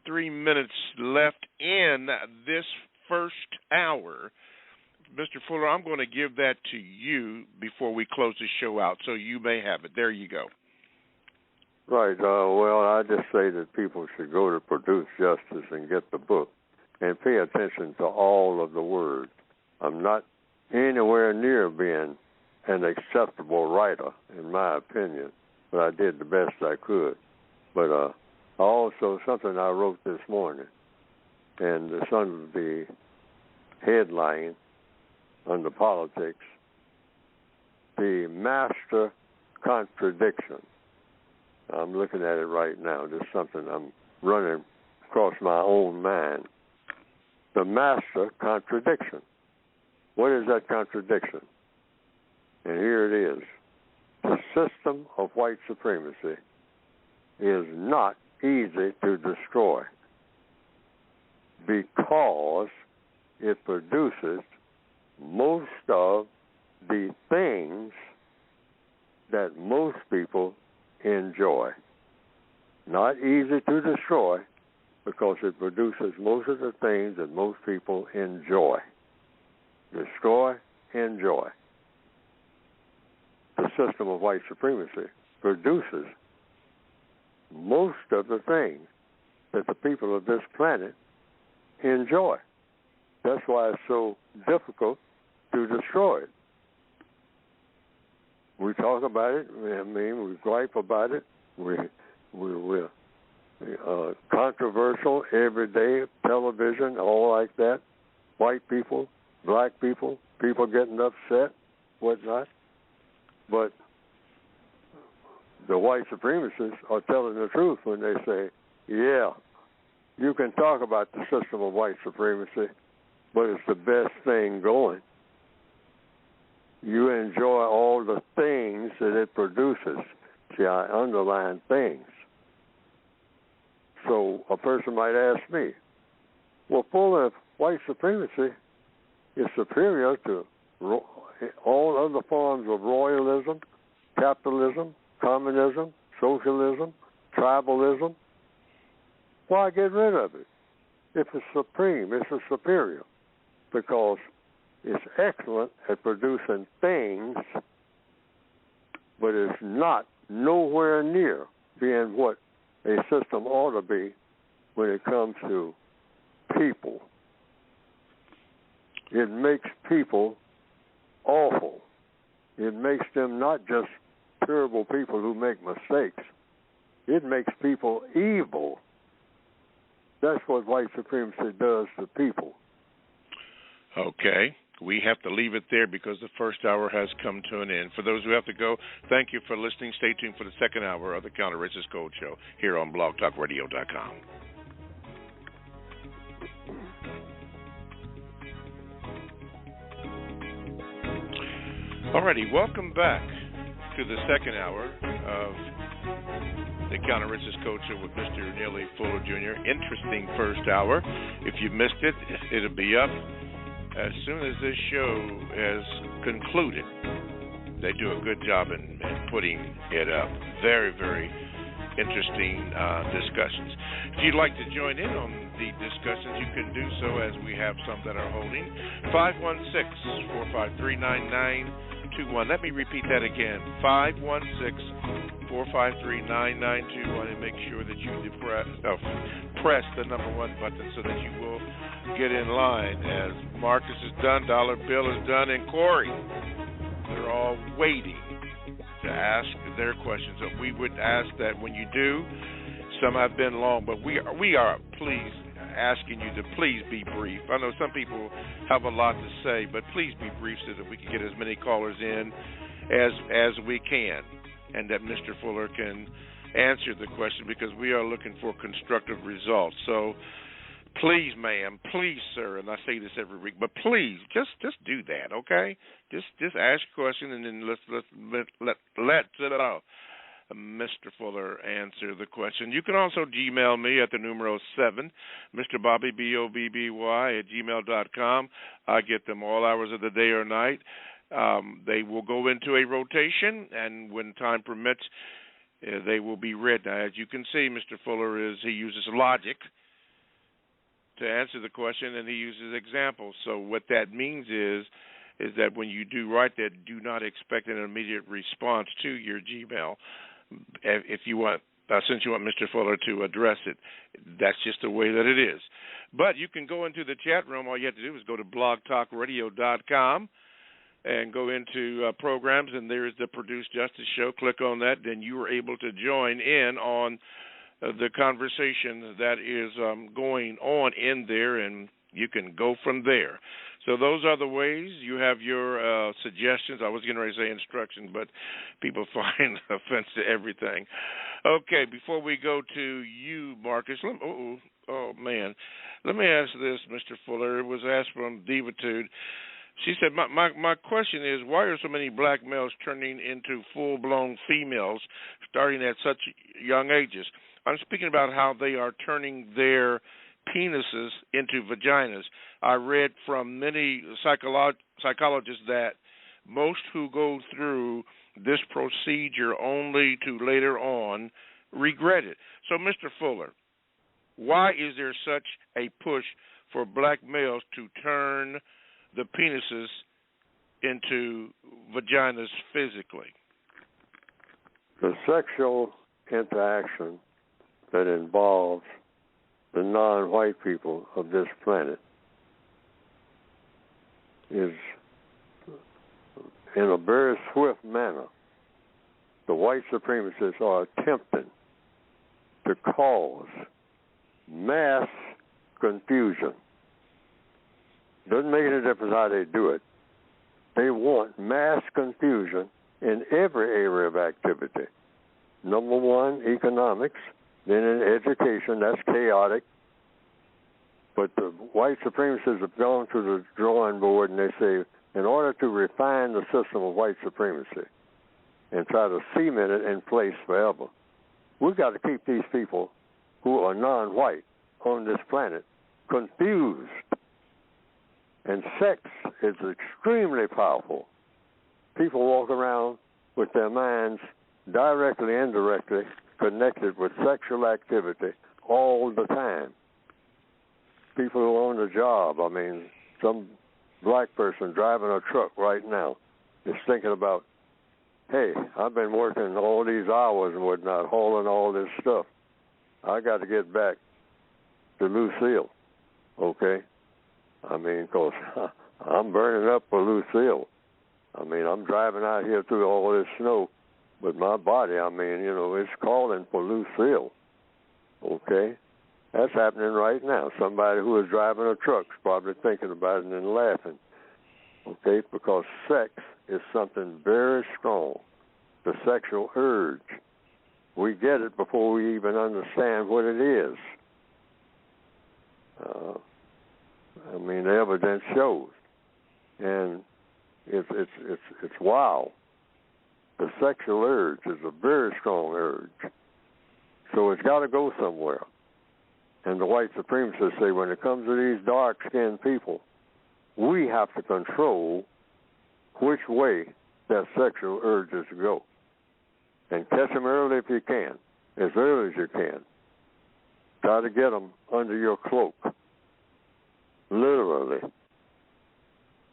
3 minutes left in this first hour, Mr. Fuller, I'm going to give that to you before we close the show out, so you may have it. There you go. Right. Well, I just say that people should go to Produce Justice and get the book and pay attention to all of the words. I'm not anywhere near being an acceptable writer, in my opinion, but I did the best I could. But also something I wrote this morning, and it's under the headline, under politics, the master contradiction. I'm looking at it right now. There's something I'm running across my own mind. The master contradiction. What is that contradiction? And here it is. The system of white supremacy is not easy to destroy because it produces most of the things that most people enjoy. Not easy to destroy because it produces most of the things that most people enjoy. Destroy, enjoy. The system of white supremacy produces most of the things that the people of this planet enjoy. That's why it's so difficult to destroy it. We talk about it. We gripe about it. We're controversial every day, television, all like that. White people, black people, people getting upset, whatnot. But the white supremacists are telling the truth when they say, yeah, you can talk about the system of white supremacy, but it's the best thing going. You enjoy all the things that it produces. See, I underline things. So a person might ask me, well, full of white supremacy is superior to all other forms of royalism, capitalism, communism, socialism, tribalism. Why get rid of it? If it's supreme, it's a superior, because it's excellent at producing things, but it's not nowhere near being what a system ought to be when it comes to people. It makes people awful. It makes them not just terrible people who make mistakes. It makes people evil. That's what white supremacy does to people. Okay. we have to leave it there because the first hour has come to an end. For those who have to go, thank you for listening. Stay tuned for the second hour of the Counter-Racist Code Show here on blogtalkradio.com. Alrighty, welcome back to the second hour of the Counter-Racist Code Show with Mr. Neely Fuller Jr. Interesting first hour. If you missed it, it'll be up as soon as this show has concluded. They do a good job in putting it up. Very, very interesting discussions. If you'd like to join in on the discussions, you can do so as we have some that are holding. 516-453-9921. Let me repeat that again. 516-453-9921, and make sure that you press the number 1 button so that you will get in line. As Marcus is done, Dollar Bill is done, and Corey, they're all waiting to ask their questions. So we would ask that when you do, some have been long, but we are please asking you to please be brief. I know some people have a lot to say, but please be brief so that we can get as many callers in as we can, and that Mr. Fuller can answer the question, because we are looking for constructive results. So please, ma'am, please, sir, and I say this every week, but please just do that, okay? Just ask a question, and then let Mr. Fuller answer the question. You can also Gmail me at the numero 7, Mr. Bobby, BOBBY, at gmail.com. I get them all hours of the day or night. They will go into a rotation, and when time permits, they will be read. Now, as you can see, Mr. Fuller he uses logic to answer the question, and he uses examples. So what that means is that when you do write that, do not expect an immediate response to your Gmail. If you want, since you want Mr. Fuller to address it, that's just the way that it is. But you can go into the chat room. All you have to do is go to blogtalkradio.com and go into programs, and there is the Produce Justice Show. Click on that, then you are able to join in on the conversation that is going on in there, and you can go from there. So those are the ways. You have your suggestions. I was getting ready to say instructions, but people find offense to everything. Okay, before we go to you, Marcus, let me ask this, Mr. Fuller. It was asked from Divitude. She said, my question is, why are so many black males turning into full-blown females starting at such young ages? I'm speaking about how they are turning their penises into vaginas. I read from many psychologists that most who go through this procedure only to later on regret it. So, Mr. Fuller, why is there such a push for black males to turn the penises into vaginas physically? The sexual interaction that involves the non-white people of this planet is in a very swift manner. The white supremacists are attempting to cause mass confusion. Doesn't make any difference how they do it. They want mass confusion in every area of activity. Number one, economics. Then in education, that's chaotic. But the white supremacists have gone to the drawing board and they say, in order to refine the system of white supremacy and try to cement it in place forever, we've got to keep these people who are non-white on this planet confused. And sex is extremely powerful. People walk around with their minds directly and indirectly connected with sexual activity all the time. People who own a job, some black person driving a truck right now is thinking about, hey, I've been working all these hours and whatnot, hauling all this stuff. I got to get back to Lucille, okay? Because I'm burning up for Lucille. I'm driving out here through all this snow, but my body, it's calling for Lucille, okay? That's happening right now. Somebody who is driving a truck is probably thinking about it and laughing. okay, because sex is something very strong, the sexual urge. We get it before we even understand what it is. I mean, the evidence shows, and it's wild. The sexual urge is a very strong urge, so it's got to go somewhere. And the white supremacists say when it comes to these dark-skinned people, we have to control which way that sexual urges go, and catch them early if you can, as early as you can. Try to get them under your cloak, literally,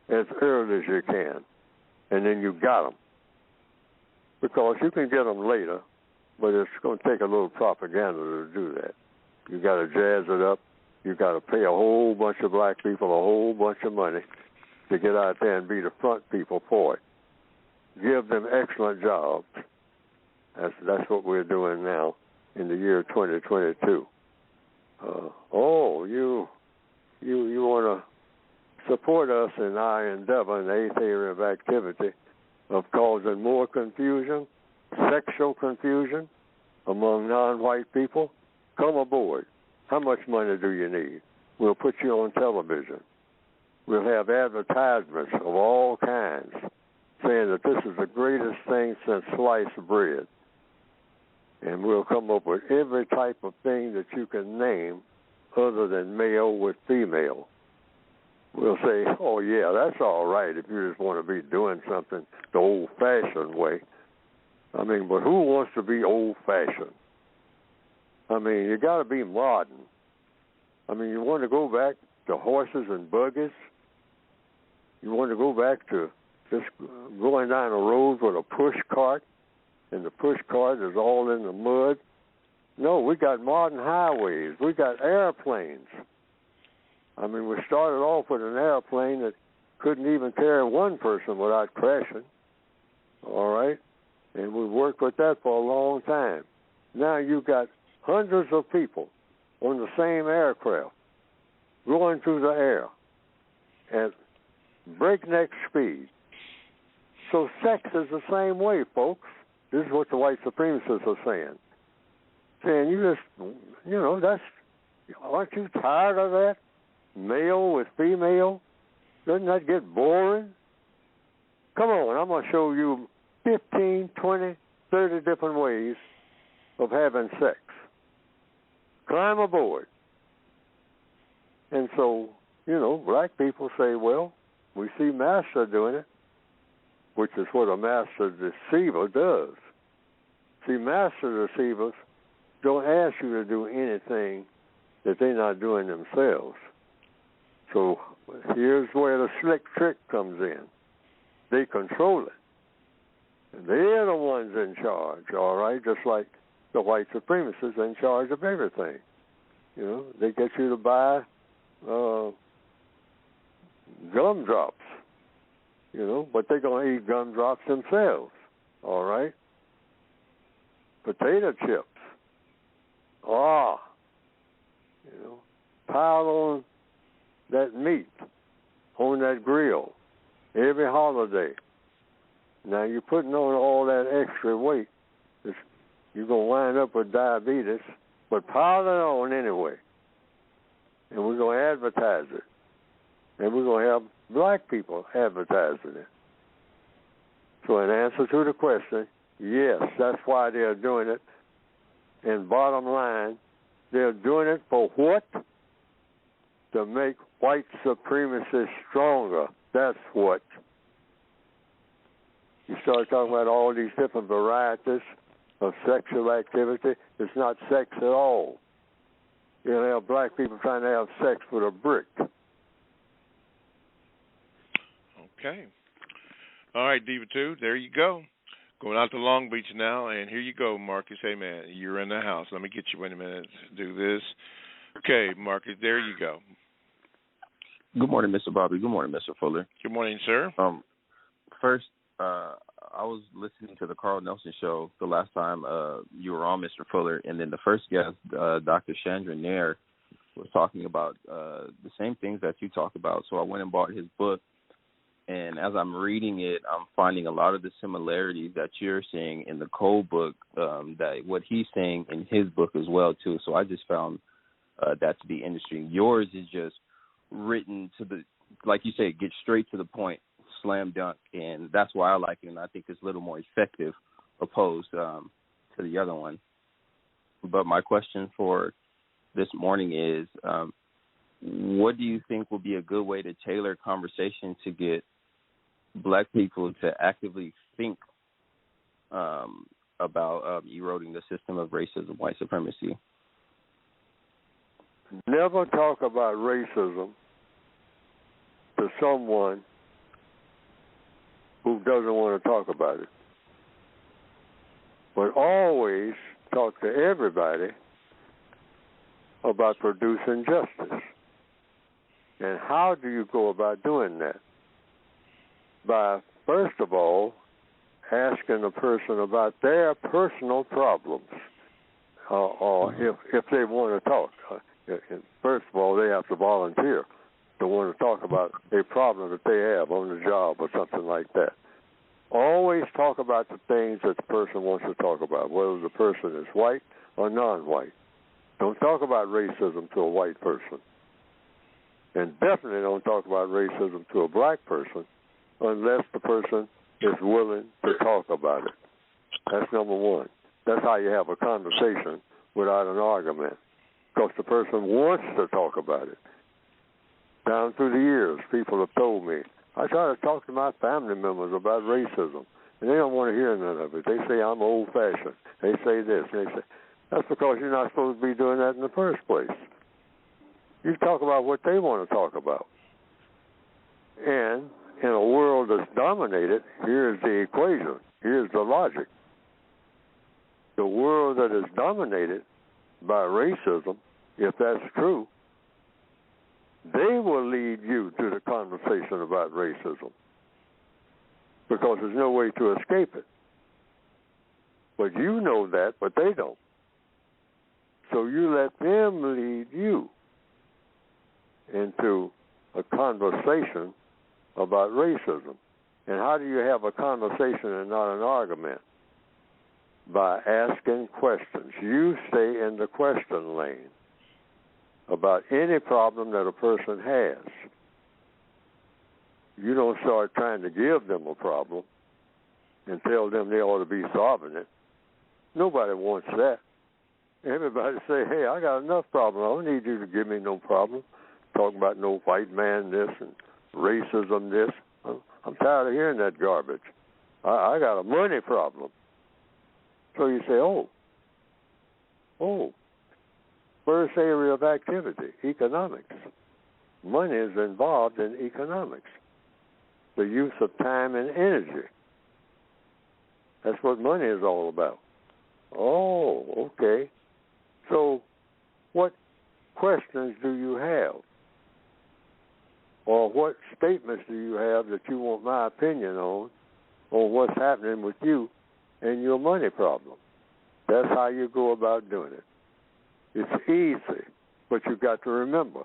as early as you can, and then you got them. Because you can get them later, but it's going to take a little propaganda to do that. You got to jazz it up. You got to pay a whole bunch of black people a whole bunch of money to get out there and be the front people for it. Give them excellent jobs. That's what we're doing now in the year 2022. You want to support us in our endeavor in the eighth area of activity of causing more confusion, sexual confusion among non-white people? Come aboard. How much money do you need? We'll put you on television. We'll have advertisements of all kinds saying that this is the greatest thing since sliced bread. And we'll come up with every type of thing that you can name other than male with female. We'll say, oh, yeah, that's all right if you just want to be doing something the old-fashioned way. I mean, but who wants to be old-fashioned? I mean, you got to be modern. I mean, you want to go back to horses and buggies? You want to go back to just going down a road with a push cart, and the push cart is all in the mud? No, we got modern highways. We got airplanes. I mean, we started off with an airplane that couldn't even carry one person without crashing, all right? And we worked with that for a long time. Now you've got hundreds of people on the same aircraft going through the air at breakneck speed. So sex is the same way, folks. This is what the white supremacists are saying. Saying aren't you tired of that? Male with female? Doesn't that get boring? Come on, I'm going to show you 15, 20, 30 different ways of having sex. Climb aboard. And so, black people say, well, we see master doing it, which is what a master deceiver does. See, master deceivers don't ask you to do anything that they're not doing themselves. So here's where the slick trick comes in. They control it. And they're the ones in charge, all right, just like the white supremacists in charge of everything. They get you to buy gumdrops, but they're going to eat gumdrops themselves, all right? Potato chips. Pile on that meat on that grill every holiday. Now you're putting on all that extra weight. You're going to wind up with diabetes, but pile it on anyway. And we're going to advertise it. And we're going to have black people advertising it. So in answer to the question, yes, that's why they're doing it. And bottom line, they're doing it for what? To make white supremacy stronger. That's what. You start talking about all these different varieties of sexual activity. It's not sex at all. You'll have black people trying to have sex with a brick. Okay. All right, Diva 2, there you go. Going out to Long Beach now, and here you go, Marcus. Hey, man, you're in the house. Let me get you in a minute to do this. Okay, Marcus, there you go. Good morning, Mr. Bobby. Good morning, Mr. Fuller. Good morning, sir. First, I was listening to the Carl Nelson show the last time you were on, Mr. Fuller, and then the first guest, Dr. Chandra Nair, was talking about the same things that you talk about. So I went and bought his book, and as I'm reading it, I'm finding a lot of the similarities that you're seeing in the Cole book, that what he's saying in his book as well, too. So I just found that to be interesting. Yours is just written to the, like you say, get straight to the point, slam dunk, and that's why I like it, and I think it's a little more effective opposed to the other one. But my question for this morning is, what do you think will be a good way to tailor conversation to get Black people to actively think about eroding the system of racism, white supremacy? Never talk about racism to someone who doesn't want to talk about it. But always talk to everybody about producing justice. And how do you go about doing that? By, first of all, asking a person about their personal problems, or if they want to talk. First of all, they have to volunteer to want to talk about a problem that they have on the job or something like that. Always talk about the things that the person wants to talk about, whether the person is white or non-white. Don't talk about racism to a white person. And definitely don't talk about racism to a Black person unless the person is willing to talk about it. That's number one. That's how you have a conversation without an argument, because the person wants to talk about it. Down through the years, people have told me, I try to talk to my family members about racism, and they don't want to hear none of it. They say I'm old-fashioned. They say this. They say, that's because you're not supposed to be doing that in the first place. You talk about what they want to talk about. And in a world that's dominated, here's the equation. Here's the logic. The world that is dominated by racism, if that's true, they will lead you to the conversation about racism, because there's no way to escape it. But you know that, but they don't. So you let them lead you into a conversation about racism. And how do you have a conversation and not an argument? By asking questions. You stay in the question lane about any problem that a person has. You don't start trying to give them a problem and tell them they ought to be solving it. Nobody wants that. Everybody say, hey, I got enough problem. I don't need you to give me no problem. Talking about no white man this and racism this. I'm tired of hearing that garbage. I got a money problem. So you say, first area of activity, economics. Money is involved in economics. The use of time and energy. That's what money is all about. Oh, okay. So what questions do you have? Or what statements do you have that you want my opinion on what's happening with you and your money problem? That's how you go about doing it. It's easy, but you've got to remember,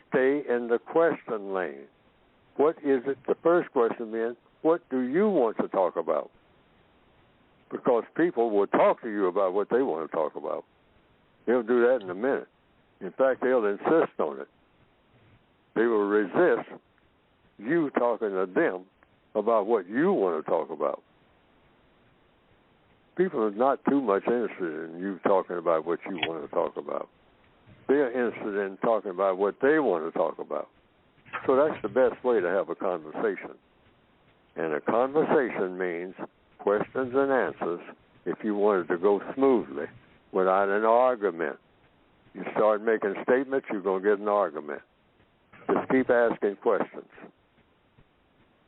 stay in the question lane. What is it? The first question being, what do you want to talk about? Because people will talk to you about what they want to talk about. They'll do that in a minute. In fact, they'll insist on it. They will resist you talking to them about what you want to talk about. People are not too much interested in you talking about what you want to talk about. They're interested in talking about what they want to talk about. So that's the best way to have a conversation. And a conversation means questions and answers if you want it to go smoothly without an argument. You start making statements, you're going to get an argument. Just keep asking questions.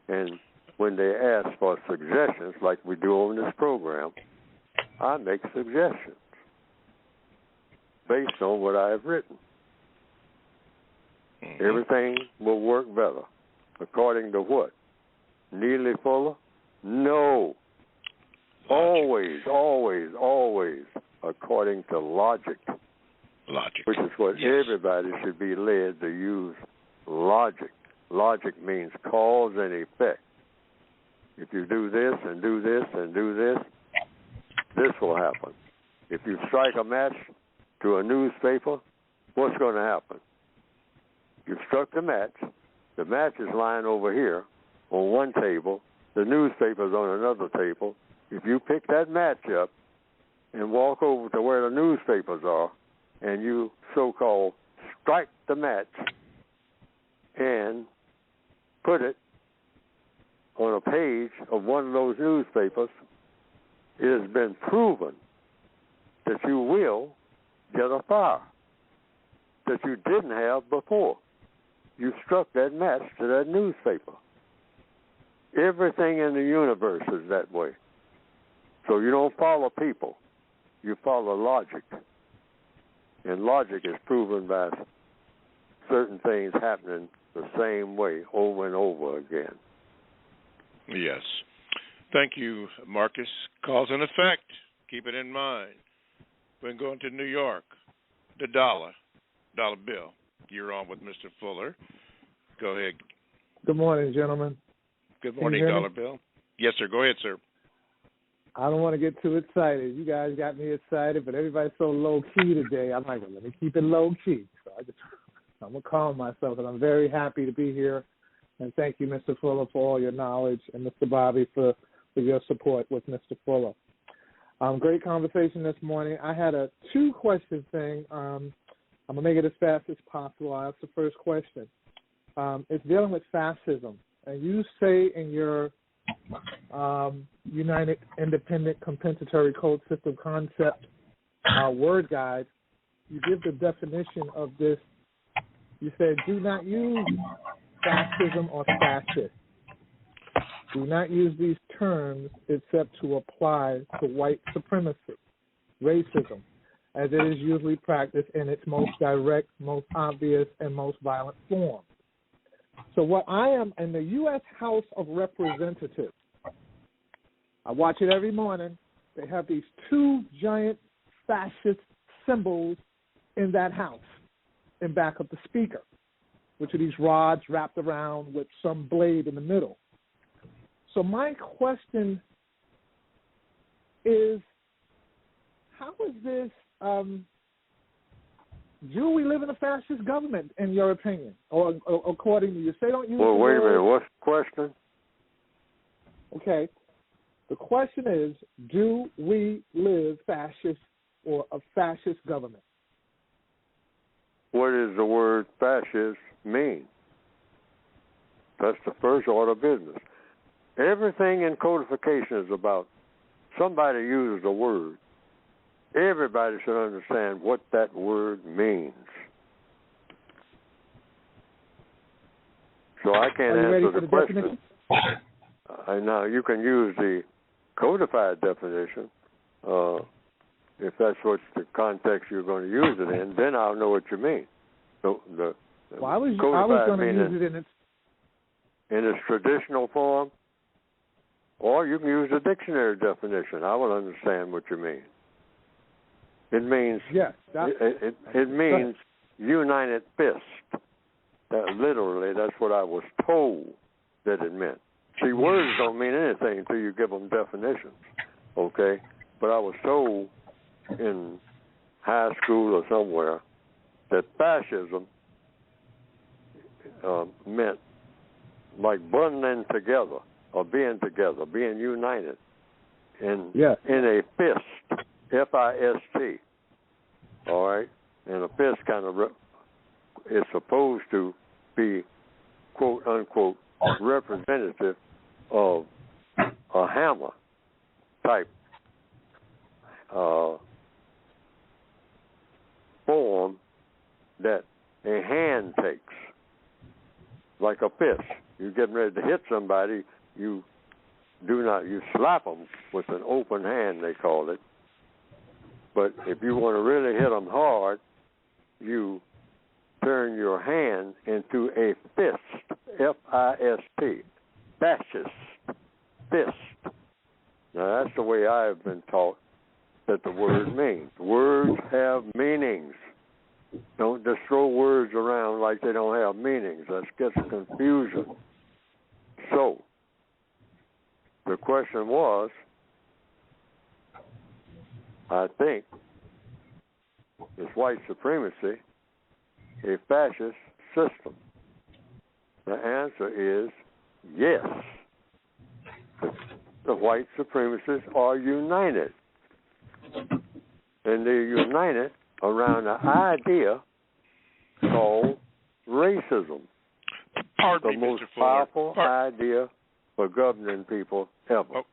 And when they ask for suggestions, like we do on this program, I make suggestions based on what I have written. Mm-hmm. Everything will work better. According to what? Neely Fuller? No. Always, always, always according to logic. Logic. Which is what everybody should be led to use, logic. Logic means cause and effect. If you do this and do this and do this, this will happen. If you strike a match to a newspaper, what's going to happen? You've struck the match is lying over here on one table, the newspaper's on another table. If you pick that match up and walk over to where the newspapers are, and you so-called strike the match and put it on a page of one of those newspapers, it has been proven that you will get a fire that you didn't have before. You struck that match to that newspaper. Everything in the universe is that way. So you don't follow people. You follow logic. And logic is proven by certain things happening the same way over and over again. Yes. Thank you, Marcus. Cause and effect. Keep it in mind. We're going to New York. The dollar bill. You're on with Mr. Fuller. Go ahead. Good morning, gentlemen. Good morning, Dollar Bill. Yes, sir. Go ahead, sir. I don't want to get too excited. You guys got me excited, but everybody's so low-key today. I'm like, well, let me keep it low-key. So I'm going to calm myself, and I'm very happy to be here. And thank you, Mr. Fuller, for all your knowledge, and Mr. Bobby for your support with Mr. Fuller. Great conversation this morning. I had a two-question thing. I'm going to make it as fast as possible. I'll ask the first question. It's dealing with fascism. And you say in your United Independent Compensatory Code System Concept word guide, you give the definition of this. You said, do not use fascism or fascist. Do not use these terms except to apply to white supremacy, racism, as it is usually practiced in its most direct, most obvious, and most violent form. So what I am in the U.S. House of Representatives, I watch it every morning. They have these two giant fascist symbols in that house in back of the speaker, which are these rods wrapped around with some blade in the middle. So my question is, how is this, do we live in a fascist government, in your opinion? Or according to you? Say don't use Well, wait a minute. What's the question? Okay. The question is, do we live fascist or a fascist government? What does the word fascist mean? That's the first order of business. Everything in codification is about somebody uses a word. Everybody should understand what that word means. So I can't answer the question. Now, you can use the codified definition. If that's what's the context you're going to use it in, then I'll know what you mean. So I was going to use it in its traditional form, or you can use the dictionary definition. I will understand what you mean. It means it means united fist. Literally, that's what I was told that it meant. See, words don't mean anything until you give them definitions, okay? But I was told in high school or somewhere that fascism meant like bundling together or being together, being united in a fist, F-I-S-T, all right? And a fist kind of is supposed to be, quote, unquote, representative of a hammer type form that a hand takes, like a fist. You're getting ready to hit somebody, you slap them with an open hand, they call it. But if you want to really hit them hard, you turn your hand into a fist, F-I-S-T, fascist, fist. Now, that's the way I have been taught that the word means. Words have meanings. Don't just throw words around like they don't have meanings. That gets confusion. So, the question was, I think, is white supremacy a fascist system? The answer is yes. The white supremacists are united. And they're united around an idea called racism. Pardon the me, most Mr. Fuller. powerful idea for governing people ever. Oh,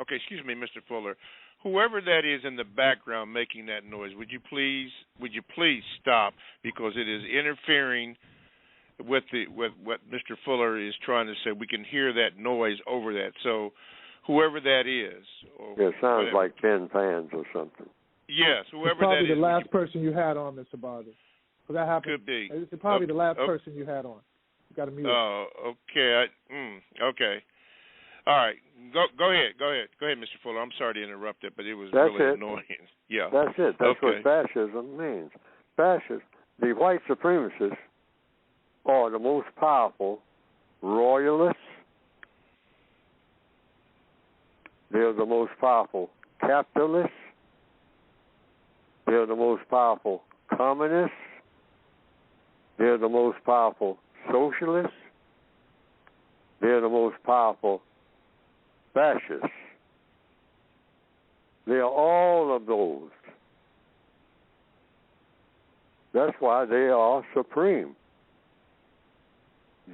okay, excuse me, Mr. Fuller. Whoever that is in the background making that noise, would you please stop, because it is interfering with what Mr. Fuller is trying to say. We can hear that noise over that. So whoever that is, or it sounds whatever. like tin pans or something. Yes, whoever it's probably that is. the last person you had on, Mr. Barber. That happened. Could be. It's probably the last person you had on. You got to mute. Oh, okay. Okay. All right. Go ahead, Mr. Fuller. I'm sorry to interrupt it, but it was really annoying. Yeah. That's it. That's okay. what fascism means. The white supremacists are the most powerful royalists. They're the most powerful capitalists. They're the most powerful communists. They're the most powerful socialists. They're the most powerful fascists. They are all of those. That's why they are supreme.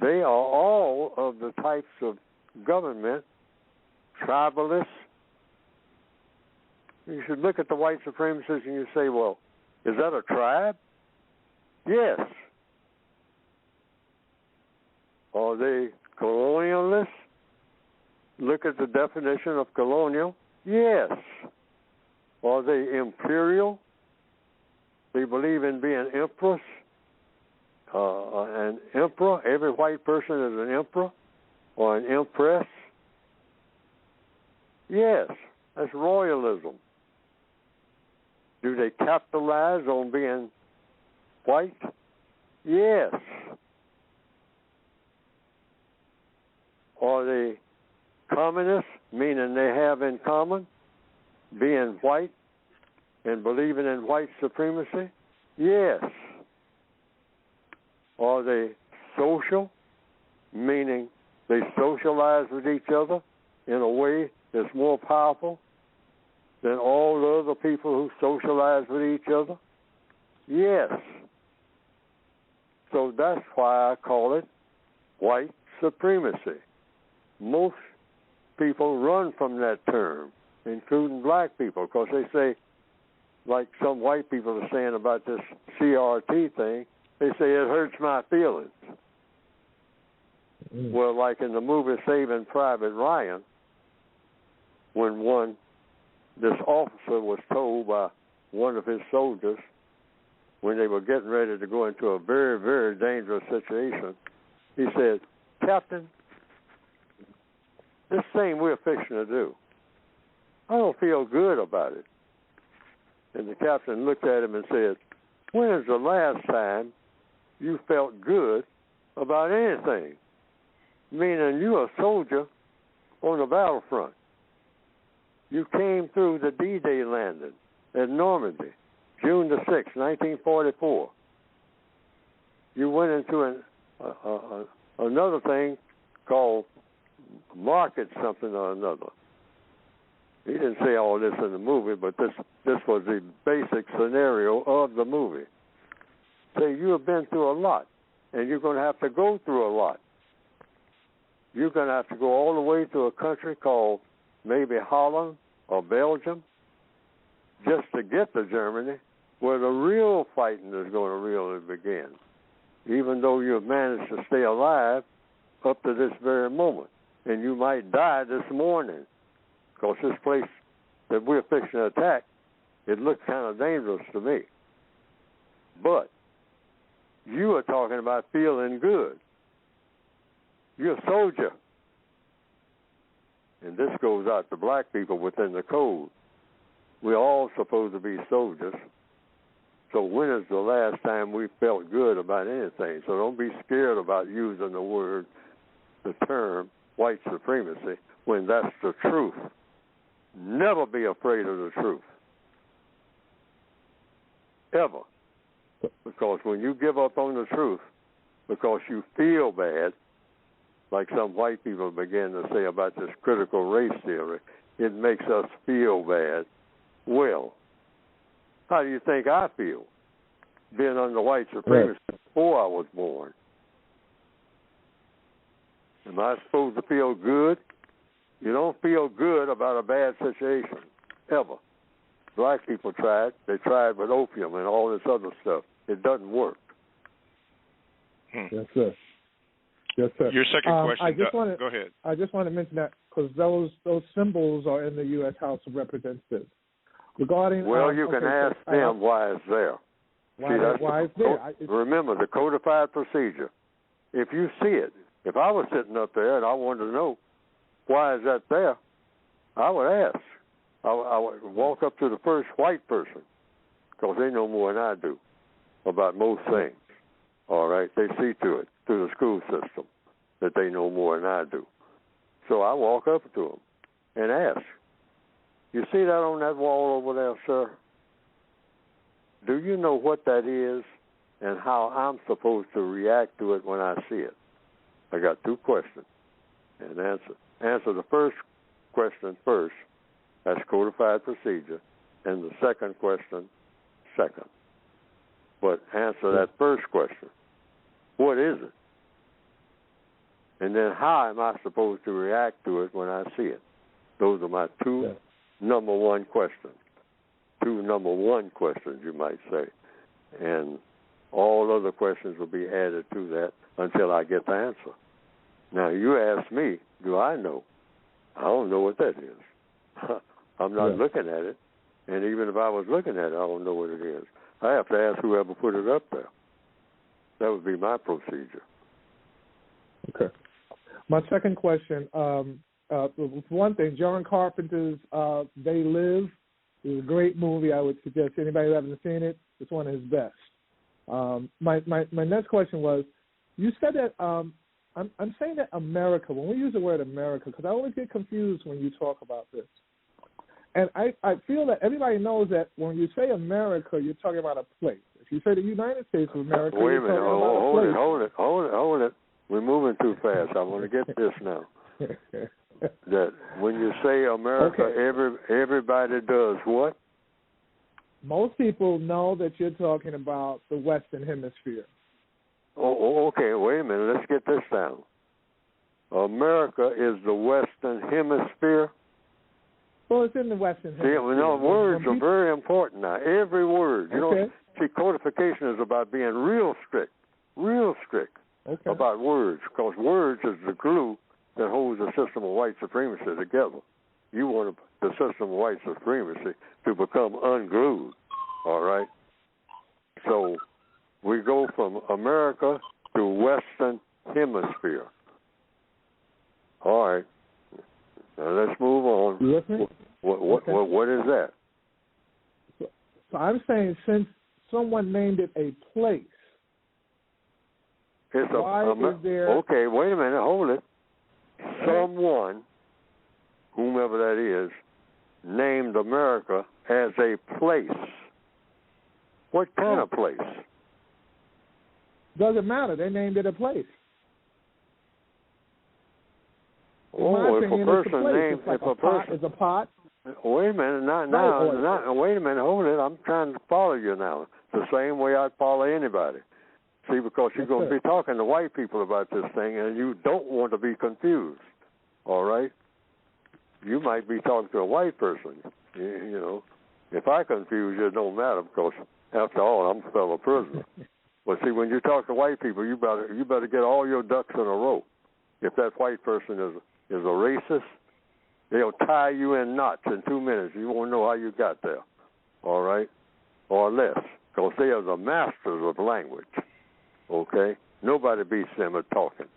They are all of the types of government, tribalists. You should look at the white supremacists and you say, well, is that a tribe? Yes. Are they colonialists? Look at the definition of colonial. Yes. Are they imperial? They believe in being emperors. An emperor, every white person is an emperor or an empress. Yes, that's royalism. Do they capitalize on being white? Yes. Are they communists, meaning they have in common being white and believing in white supremacy? Yes. Are they social, meaning they socialize with each other in a way that's more powerful than all the other people who socialize with each other? Yes. So that's why I call it white supremacy. Most people run from that term, including black people, because they say, like some white people are saying about this CRT thing, they say it hurts my feelings. Well, like in the movie Saving Private Ryan, when this officer was told by one of his soldiers when they were getting ready to go into a very, very dangerous situation, he said, "Captain, this thing we're fixing to do, I don't feel good about it." And the captain looked at him and said, "When is the last time you felt good about anything?" Meaning you're a soldier on the battlefront. You came through the D-Day landing at Normandy, June the 6th, 1944. You went into another thing called Market something or another. He didn't say all this in the movie, but this was the basic scenario of the movie. Say, you have been through a lot, and you're going to have to go through a lot. You're going to have to go all the way to a country called maybe Holland or Belgium just to get to Germany, where the real fighting is going to really begin, even though you've managed to stay alive up to this very moment. And you might die this morning, because this place that we're fixing to attack, it looks kind of dangerous to me. But you are talking about feeling good. You're a soldier. And this goes out to black people within the code. We're all supposed to be soldiers. So when is the last time we felt good about anything? So don't be scared about using the term white supremacy when that's the truth. Never be afraid of the truth. Ever. Because when you give up on the truth because you feel bad, like some white people begin to say about this critical race theory, it makes us feel bad. Well, how do you think I feel being under white supremacy before I was born? Am I supposed to feel good? You don't feel good about a bad situation, ever. Black people tried. They tried with opium and all this other stuff. It doesn't work. Yes, sir. Yes, sir. Your second question, go ahead. I just want to mention that because those symbols are in the U.S. House of Representatives. Regarding, you can ask them why it's there. Why it's there. Remember, the codified procedure. If you see it, if I was sitting up there and I wanted to know why is that there, I would ask. I would walk up to the first white person because they know more than I do about most things. All right? They see to it through the school system that they know more than I do. So I walk up to them and ask, you see that on that wall over there, sir? Do you know what that is and how I'm supposed to react to it when I see it? I got two questions and answer the first question first. That's codified procedure. And the second question second. But answer that first question. What is it? And then how am I supposed to react to it when I see it? Those are my two number one questions. Two number one questions, you might say. And all other questions will be added to that until I get the answer. Now, you ask me, do I know? I don't know what that is. I'm not looking at it. And even if I was looking at it, I don't know what it is. I have to ask whoever put it up there. That would be my procedure. Okay. My second question, one thing, John Carpenter's They Live is a great movie. I would suggest anybody who hasn't seen it, it's one of his best. My next question was, you said that, I'm saying that America, when we use the word America, because I always get confused when you talk about this. And I feel that everybody knows that when you say America, you're talking about a place. If you say the United States of America, wait a you're minute, talking about a place. hold it. We're moving too fast. I want to get this now. That when you say America, everybody does what? Most people know that you're talking about the Western Hemisphere. Oh, okay. Wait a minute. Let's get this down. America is the Western Hemisphere. Well, it's in the Western Hemisphere. See, words are very important now. Every word. You know, see, codification is about being real strict about words, because words is the glue that holds the system of white supremacy together. You want the system of white supremacy to become unglued, all right? So we go from America to Western Hemisphere. All right. Now let's move on. You listening? What is that? So I'm saying since someone named it a place, is there... Okay, wait a minute. Hold it. Someone, whomever that is, named America as a place. What kind of place? Doesn't matter. They named it a place. It's a pot. Wait a minute, wait a minute, hold it. I'm trying to follow you now. It's the same way I'd follow anybody. See, because you're going to be talking to white people about this thing, and you don't want to be confused. All right? You might be talking to a white person. You know, if I confuse you, it don't matter, because after all, I'm a fellow prisoner. But see, when you talk to white people, you better get all your ducks in a row. If that white person is a racist, they'll tie you in knots in 2 minutes. You won't know how you got there, all right? Or less, because they are the masters of language, okay? Nobody beats them at talking.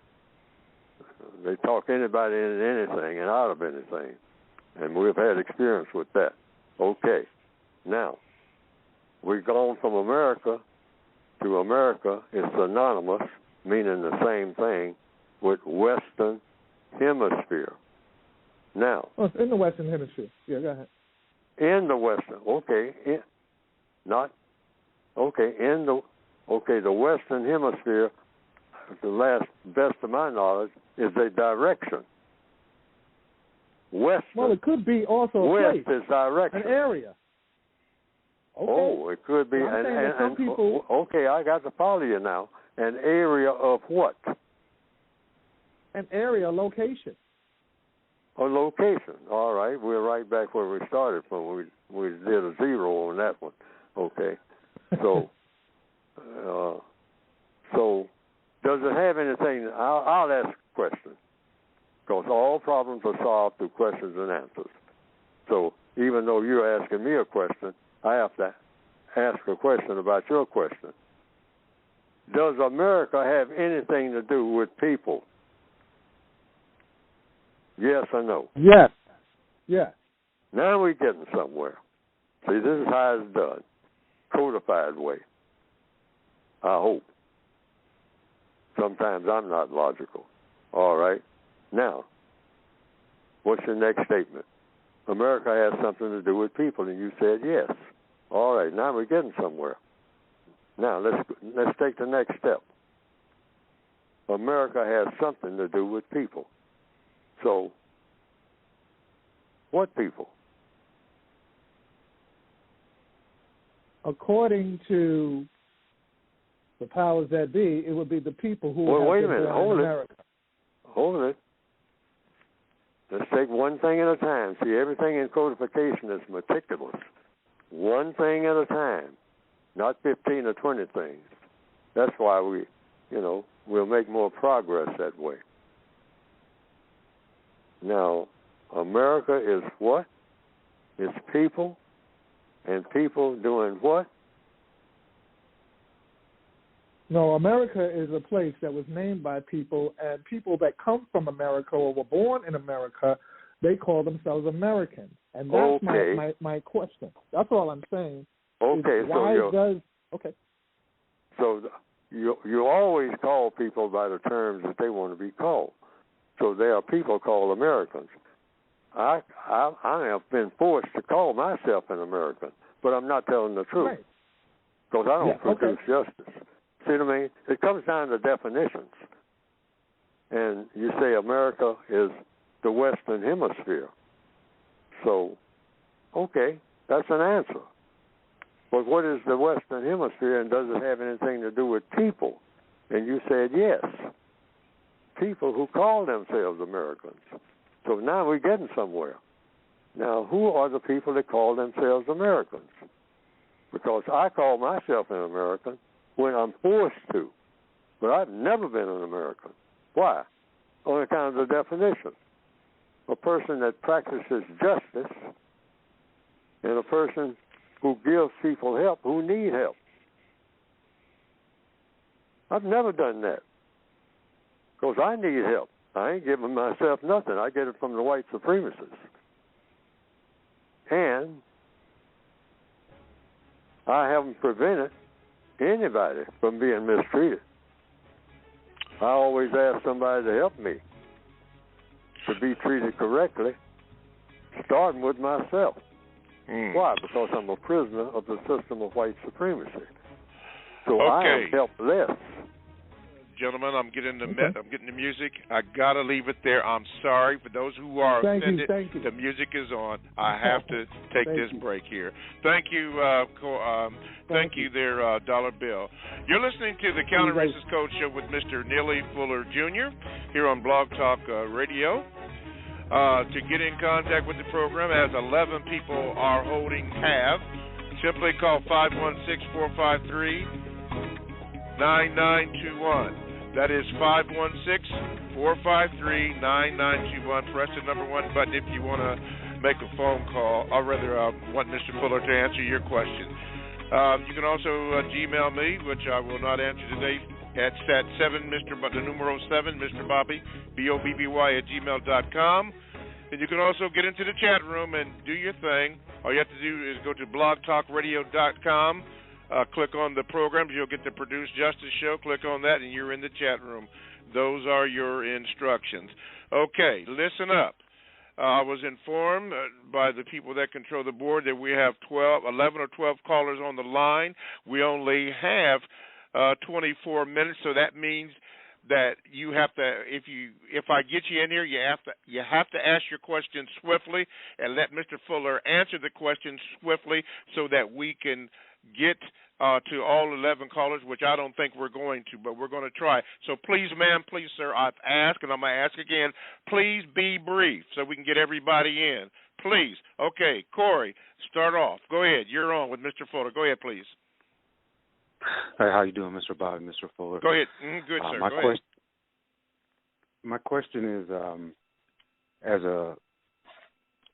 They talk anybody into anything and out of anything, and we've had experience with that. Okay, now, we've gone from America to America is synonymous, meaning the same thing, with Western Hemisphere. Now, it's in the Western Hemisphere. Yeah, go ahead. In the Western, the Western Hemisphere, the best of my knowledge, is a direction. Western. Well, it could be also a West place, is direction. an area. Okay. Oh, it could be. Okay, I got to follow you now. An area of what? An area, a location. A location. All right. We're right back where we started from. We did a zero on that one. Okay. So, so does it have anything? I'll ask a question, because all problems are solved through questions and answers. So even though you're asking me a question, I have to ask a question about your question. Does America have anything to do with people? Yes or no? Yes. Yes. Now we're getting somewhere. See, this is how it's done. Codified way. I hope. Sometimes I'm not logical. All right. Now, what's your next statement? America has something to do with people, and you said yes. All right. Now we're getting somewhere. Now let's take the next step. America has something to do with people. So, what people? According to the powers that be, it would be the people who Well, have wait a been minute. born in Hold America. it. Hold it. Let's take one thing at a time. See, everything in codification is meticulous. One thing at a time, not 15 or 20 things. That's why we'll make more progress that way. Now, America is what? It's people, and people doing what? No, America is a place that was named by people, and people that come from America or were born in America, they call themselves Americans. And that's my question. That's all I'm saying. Okay, So you always call people by the terms that they want to be called. So there are people called Americans. I have been forced to call myself an American, but I'm not telling the truth, because I don't produce justice. See what I mean? It comes down to definitions. And you say America is the Western Hemisphere. So, okay, that's an answer. But what is the Western Hemisphere, and does it have anything to do with people? And you said yes. People who call themselves Americans. So now we're getting somewhere. Now, who are the people that call themselves Americans? Because I call myself an American when I'm forced to. But I've never been an American. Why? On account of the definition. A person that practices justice and a person who gives people help who need help. I've never done that. Because I need help. I ain't giving myself nothing. I get it from the white supremacists. And I haven't prevented anybody from being mistreated. I always ask somebody to help me to be treated correctly, starting with myself. Why? Because I'm a prisoner of the system of white supremacy. So I am helpless. Gentlemen, I'm getting the music. I gotta leave it there. I'm sorry for those who are offended. Thank you. The music is on. I have to take this break here. Thank you, thank you there, Dollar Bill. You're listening to the Counter Racist Code Show with Mr. Neely Fuller Jr. here on Blog Talk Radio. To get in contact with the program, as 11 people are holding have, simply call 516-453-9921. That is 516-453-9921. Press the number 1 button if you want to make a phone call, or rather want Mr. Fuller to answer your question. You can also Gmail me, which I will not answer today. It's at 7, the numero 7, Mr. Bobby, BOBBY @gmail.com. And you can also get into the chat room and do your thing. All you have to do is go to blogtalkradio.com, click on the programs. You'll get the Produce Justice show. Click on that, and you're in the chat room. Those are your instructions. Okay, listen up. I was informed by the people that control the board that we have 11 or 12 callers on the line. We only have 24 minutes, so that means that you have to, if I get you in here, you have to ask your question swiftly and let Mr. Fuller answer the question swiftly so that we can get to all 11 callers, which I don't think we're going to, but we're going to try. So please, ma'am, please, sir, I've asked, and I'm going to ask again, please be brief so we can get everybody in. Please. Okay, Corey, start off. Go ahead. You're on with Mr. Fuller. Go ahead, please. Hey, how you doing, Mr. Bob and Mr. Fuller? Go ahead. Good, sir. Go ahead. My question is,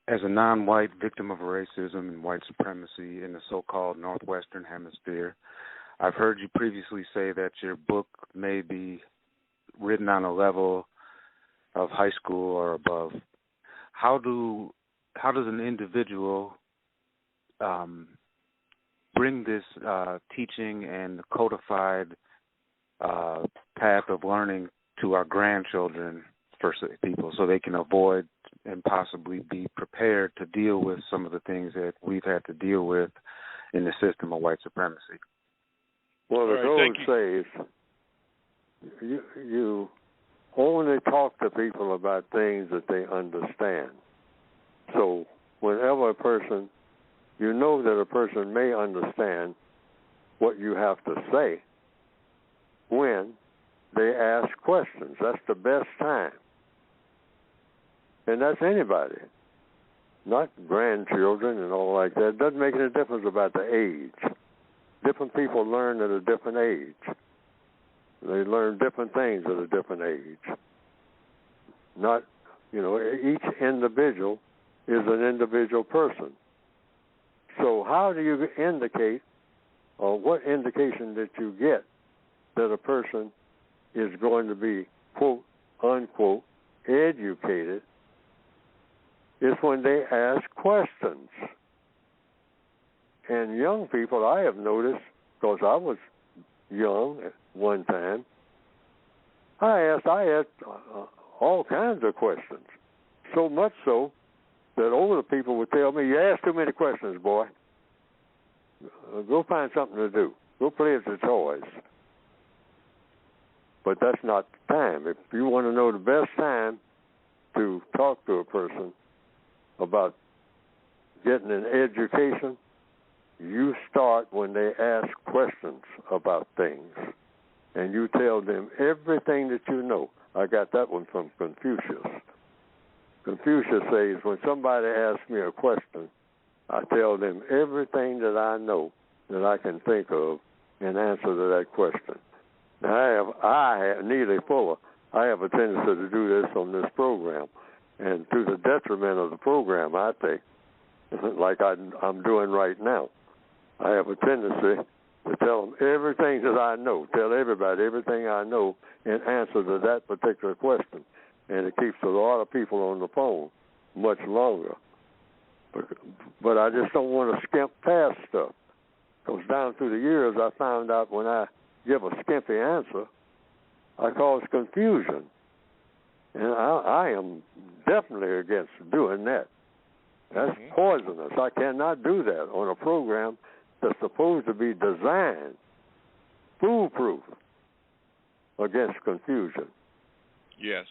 as a non-white victim of racism and white supremacy in the so-called Northwestern Hemisphere, I've heard you previously say that your book may be written on a level of high school or above. How does an individual bring this teaching and codified path of learning to our grandchildren, for people, so they can avoid and possibly be prepared to deal with some of the things that we've had to deal with in the system of white supremacy? Well, the code says you only talk to people about things that they understand. So whenever a person, you know that a person may understand what you have to say when they ask questions. That's the best time. And that's anybody, not grandchildren and all like that. It doesn't make any difference about the age. Different people learn at a different age. They learn different things at a different age. Not, each individual is an individual person. So how do you indicate, or what indication did you get that a person is going to be, quote, unquote, educated? Is when they ask questions. And young people, I have noticed, because I was young at one time, I asked all kinds of questions. So much so that older people would tell me, you ask too many questions, boy. Go find something to do. Go play with the toys. But that's not the time. If you want to know the best time to talk to a person about getting an education, you start when they ask questions about things, and you tell them everything that you know. I got that one from Confucius. Confucius says, when somebody asks me a question, I tell them everything that I know that I can think of in answer to that question. Now, I have Neely Fuller, I have a tendency to do this on this program, and to the detriment of the program, I think, like I'm doing right now. I have a tendency to tell them everything that I know, tell everybody everything I know in answer to that particular question. And it keeps a lot of people on the phone much longer. But I just don't want to skimp past stuff. Because down through the years, I found out when I give a skimpy answer, I cause confusion. And I am definitely against doing that. That's poisonous. I cannot do that on a program that's supposed to be designed foolproof against confusion. Yes.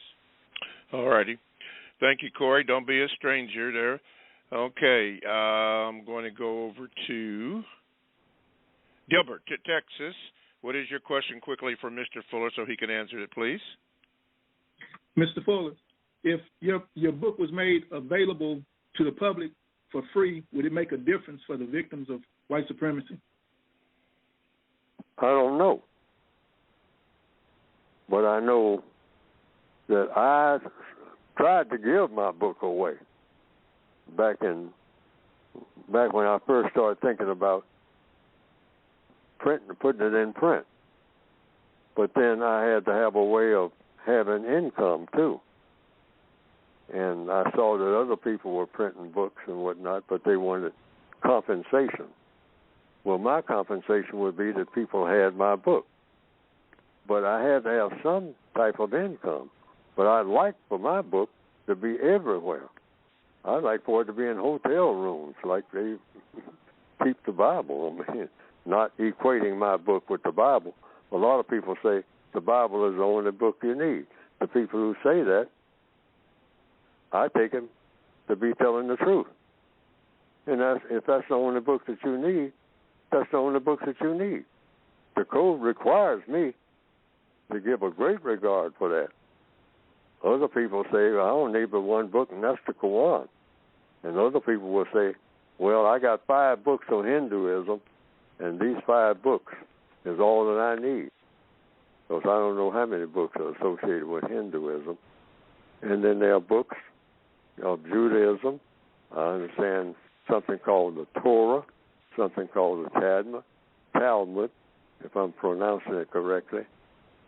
All righty. Thank you, Corey. Don't be a stranger there. Okay. I'm going to go over to Gilbert, Texas. What is your question quickly for Mr. Fuller so he can answer it, please? Mr. Fuller, if your book was made available to the public for free, would it make a difference for the victims of white supremacy? I don't know. But I know that I tried to give my book away back when I first started thinking about putting it in print. But then I had to have a way of having income too. And I saw that other people were printing books and whatnot, but they wanted compensation. Well, my compensation would be that people had my book. But I had to have some type of income. But I'd like for my book to be everywhere. I'd like for it to be in hotel rooms like they keep the Bible. I mean, not equating my book with the Bible. A lot of people say the Bible is the only book you need. The people who say that, I take them to be telling the truth. And if that's the only book that you need, that's the only book that you need. The code requires me to give a great regard for that. Other people say, well, I don't need but one book, and that's the Quran. And other people will say, well, I got 5 books on Hinduism, and these 5 books is all that I need. Because I don't know how many books are associated with Hinduism. And then there are books of Judaism. I understand something called the Torah, something called the Talmud, if I'm pronouncing it correctly.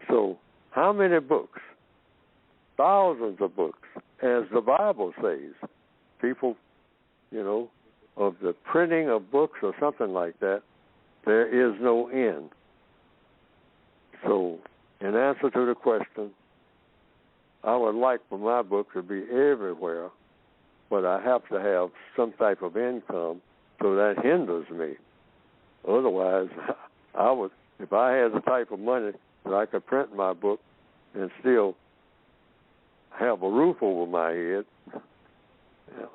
So how many books? Thousands of books, as the Bible says. People, of the printing of books or something like that, there is no end. So, in answer to the question, I would like for my book to be everywhere, but I have to have some type of income, so that hinders me. Otherwise, I would, if I had the type of money that I could print my book and still have a roof over my head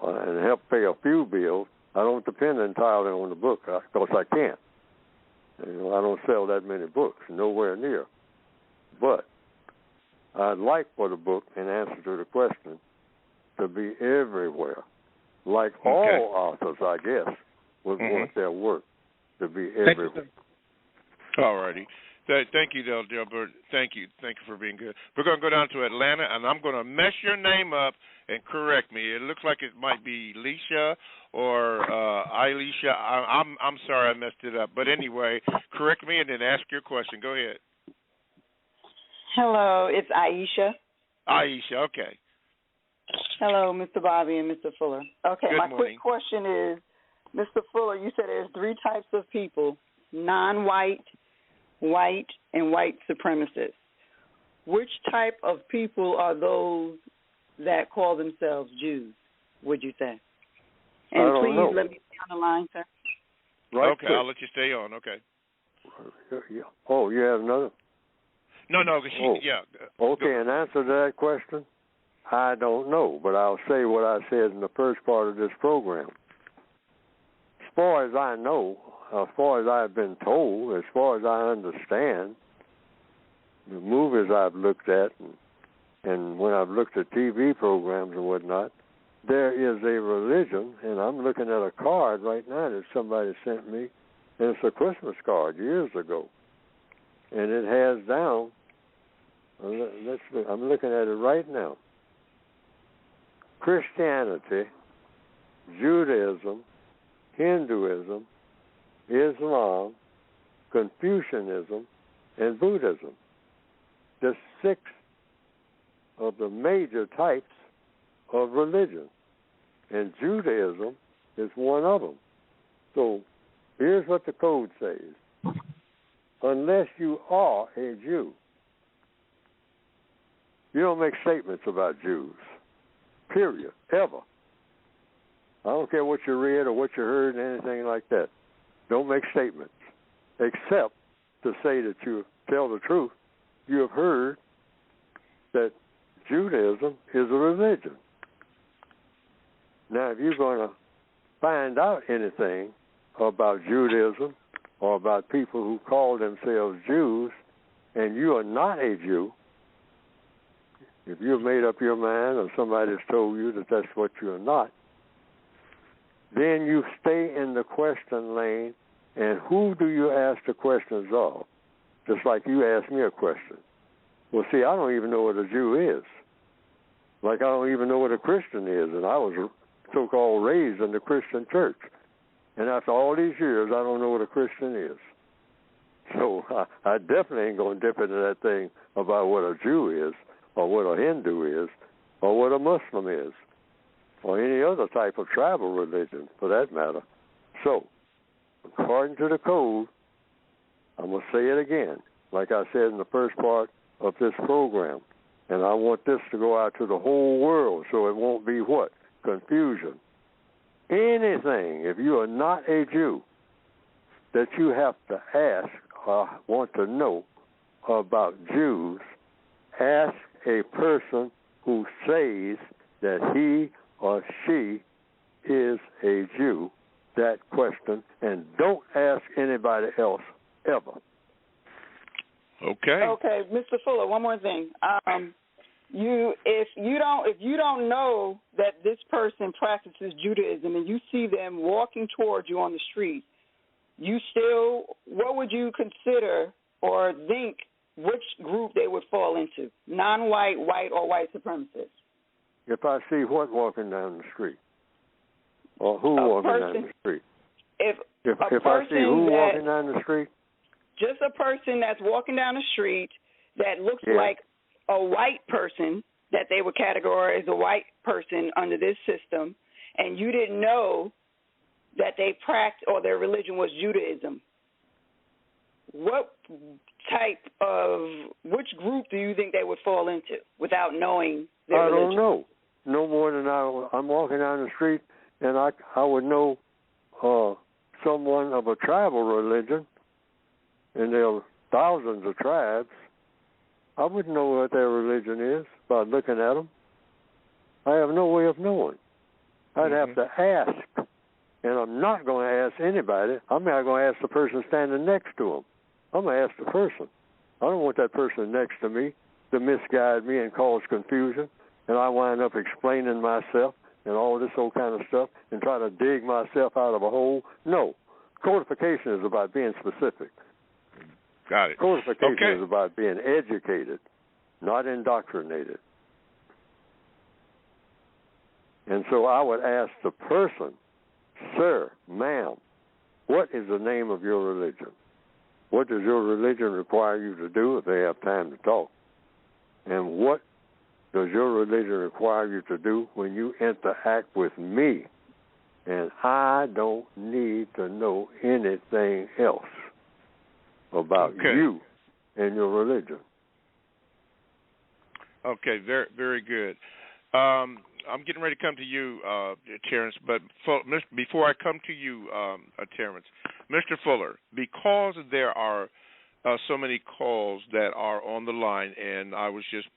and help pay a few bills, I don't depend entirely on the book, because I can't. I don't sell that many books, nowhere near. But I'd like for the book, in answer to the question, to be everywhere. Like all authors, I guess, would want their work to be everywhere. All righty. Thank you, Delbert. Thank you for being good. We're going to go down to Atlanta, and I'm going to mess your name up and correct me. It looks like it might be Leisha or Elisha. I'm sorry I messed it up. But anyway, correct me and then ask your question. Go ahead. Hello, it's Aisha. Aisha, okay. Hello, Mr. Bobby and Mr. Fuller. Okay, Good my morning. quick question is, Mr. Fuller, you said there's 3 types of people: non-white, white, and white supremacists. Which type of people are those that call themselves Jews, would you say? And please let me stay on the line, sir. Right, okay, I'll let you stay on. Okay. Oh, you have another? No, yeah. Okay, in answer to that question, I don't know, but I'll say what I said in the first part of this program. As far as I know, as far as I've been told, as far as I understand, the movies I've looked at and when I've looked at TV programs and whatnot, there is a religion, and I'm looking at a card right now that somebody sent me, and it's a Christmas card years ago. And it has down, I'm looking at it right now, Christianity, Judaism, Hinduism, Islam, Confucianism, and Buddhism. The 6 of the major types of religion. And Judaism is one of them. So here's what the code says. Unless you are a Jew, you don't make statements about Jews, period, ever. I don't care what you read or what you heard, anything like that. Don't make statements, except to say that you tell the truth. You have heard that Judaism is a religion. Now, if you're going to find out anything about Judaism or about people who call themselves Jews, and you are not a Jew, if you've made up your mind or somebody's told you that that's what you're not, then you stay in the question lane, and who do you ask the questions of? Just like you asked me a question. Well, see, I don't even know what a Jew is. Like I don't even know what a Christian is, and I was so-called raised in the Christian church. And after all these years, I don't know what a Christian is. So I definitely ain't going to dip into that thing about what a Jew is or what a Hindu is. or what a Muslim is, or any other type of tribal religion for that matter. So, according to the code, I'm going to say it again, like I said in the first part of this program, and I want this to go out to the whole world so it won't be what? Confusion. Anything, if you are not a Jew, that you have to ask or want to know about Jews, ask a person who says that he or she is a Jew that question, and don't ask anybody else ever. Okay. Okay, Mr. Fuller, one more thing. If you don't know that this person practices Judaism and you see them walking towards you on the street, what would you consider or think which group they would fall into? Non-white, white, or white supremacists? If I see what walking down the street, or who walking down the street? If I see who walking down the street? Just a person that's walking down the street that looks like a white person, that they would categorize as a white person under this system, and you didn't know that they practice or their religion was Judaism. Which group do you think they would fall into without knowing their religion? I don't know. No more than I'm walking down the street and I would know someone of a tribal religion, and there are thousands of tribes. I wouldn't know what their religion is by looking at them. I have no way of knowing. I'd have to ask, and I'm not going to ask anybody. I'm not going to ask the person standing next to them. I'm going to ask the person. I don't want that person next to me to misguide me and cause confusion, and I wind up explaining myself and all this old kind of stuff and try to dig myself out of a hole. No. Codification is about being specific. Got it. Codification is about being educated, not indoctrinated. And so I would ask the person, sir, ma'am, what is the name of your religion? What does your religion require you to do if they have time to talk? And what does your religion require you to do when you interact with me? And I don't need to know anything else about you and your religion. Okay, very, very good. I'm getting ready to come to you, Terrence, but before I come to you, Terrence, Mr. Fuller, because there are so many calls that are on the line, and I was just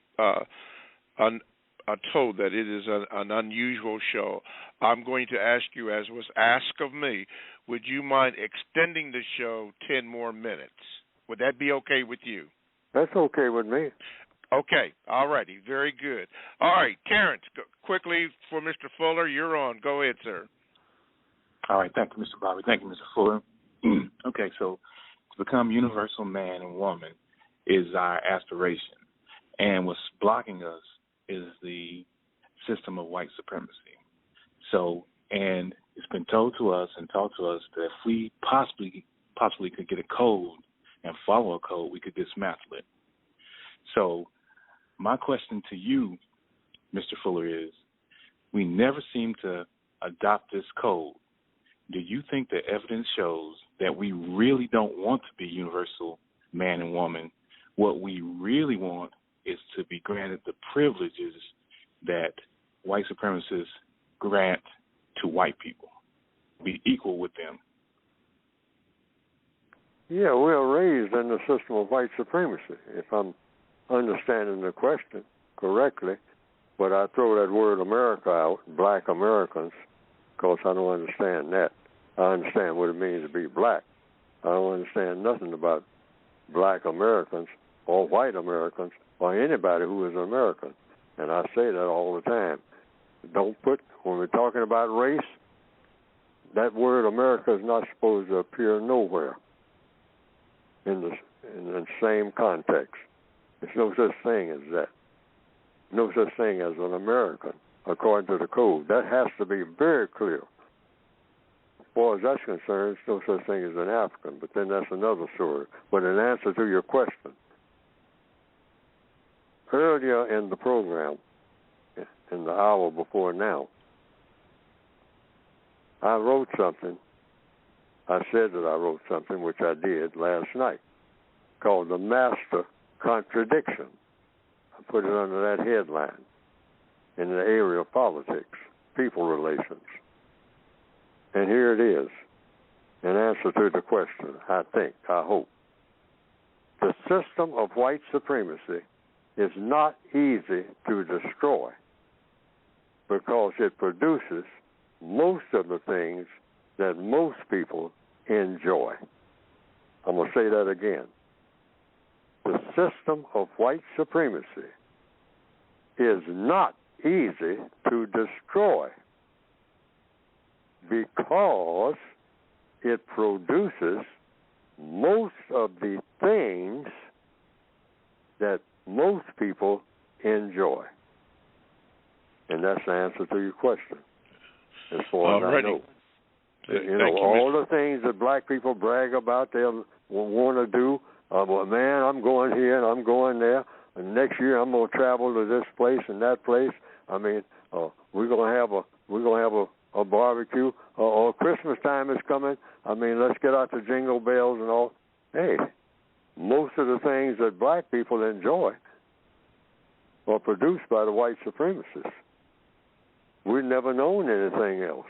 told that it is an unusual show, I'm going to ask you, as was asked of me, would you mind extending the show 10 more minutes? Would that be okay with you? That's okay with me. Okay, all righty, very good. All right, Terrence, quickly for Mr. Fuller, you're on. Go ahead, sir. All right, thank you, Mr. Bobby. Thank you, Mr. Fuller. Okay, so to become universal man and woman is our aspiration, and what's blocking us is the system of white supremacy. So, and it's been told to us and taught to us that if we possibly could get a code and follow a code, we could dismantle it. So my question to you, Mr. Fuller, is we never seem to adopt this code. Do you think the evidence shows that we really don't want to be universal man and woman? What we really want is to be granted the privileges that white supremacists grant to white people, be equal with them. Yeah, we're raised in the system of white supremacy, if I'm understanding the question correctly. But I throw that word America out, black Americans, because I don't understand that. I understand what it means to be black. I don't understand nothing about black Americans or white Americans or anybody who is an American. And I say that all the time. When we're talking about race, that word America is not supposed to appear nowhere in the same context. There's no such thing as that. No such thing as an American, according to the code. That has to be very clear. As far as that's concerned, there's no such thing as an African, but then that's another story. But in answer to your question, earlier in the program, in the hour before now. I wrote something. I said that I wrote something, which I did last night, called The Master Contradiction. I put it under that headline in the area of politics, people relations. And here it is, in answer to the question, I hope. The system of white supremacy is not easy to destroy because it produces most of the things that most people enjoy. I'm going to say that again. The system of white supremacy is not easy to destroy because it produces most of the things that most people enjoy. And that's the answer to your question, as far as I know. You know, all the things that black people brag about, they'll want to do. Well, man, I'm going here and I'm going there, and next year I'm going to travel to this place and that place. I mean, we're going to have a barbecue. Or Christmas time is coming. I mean, let's get out the jingle bells and all. Hey, most of the things that black people enjoy are produced by the white supremacists. We've never known anything else.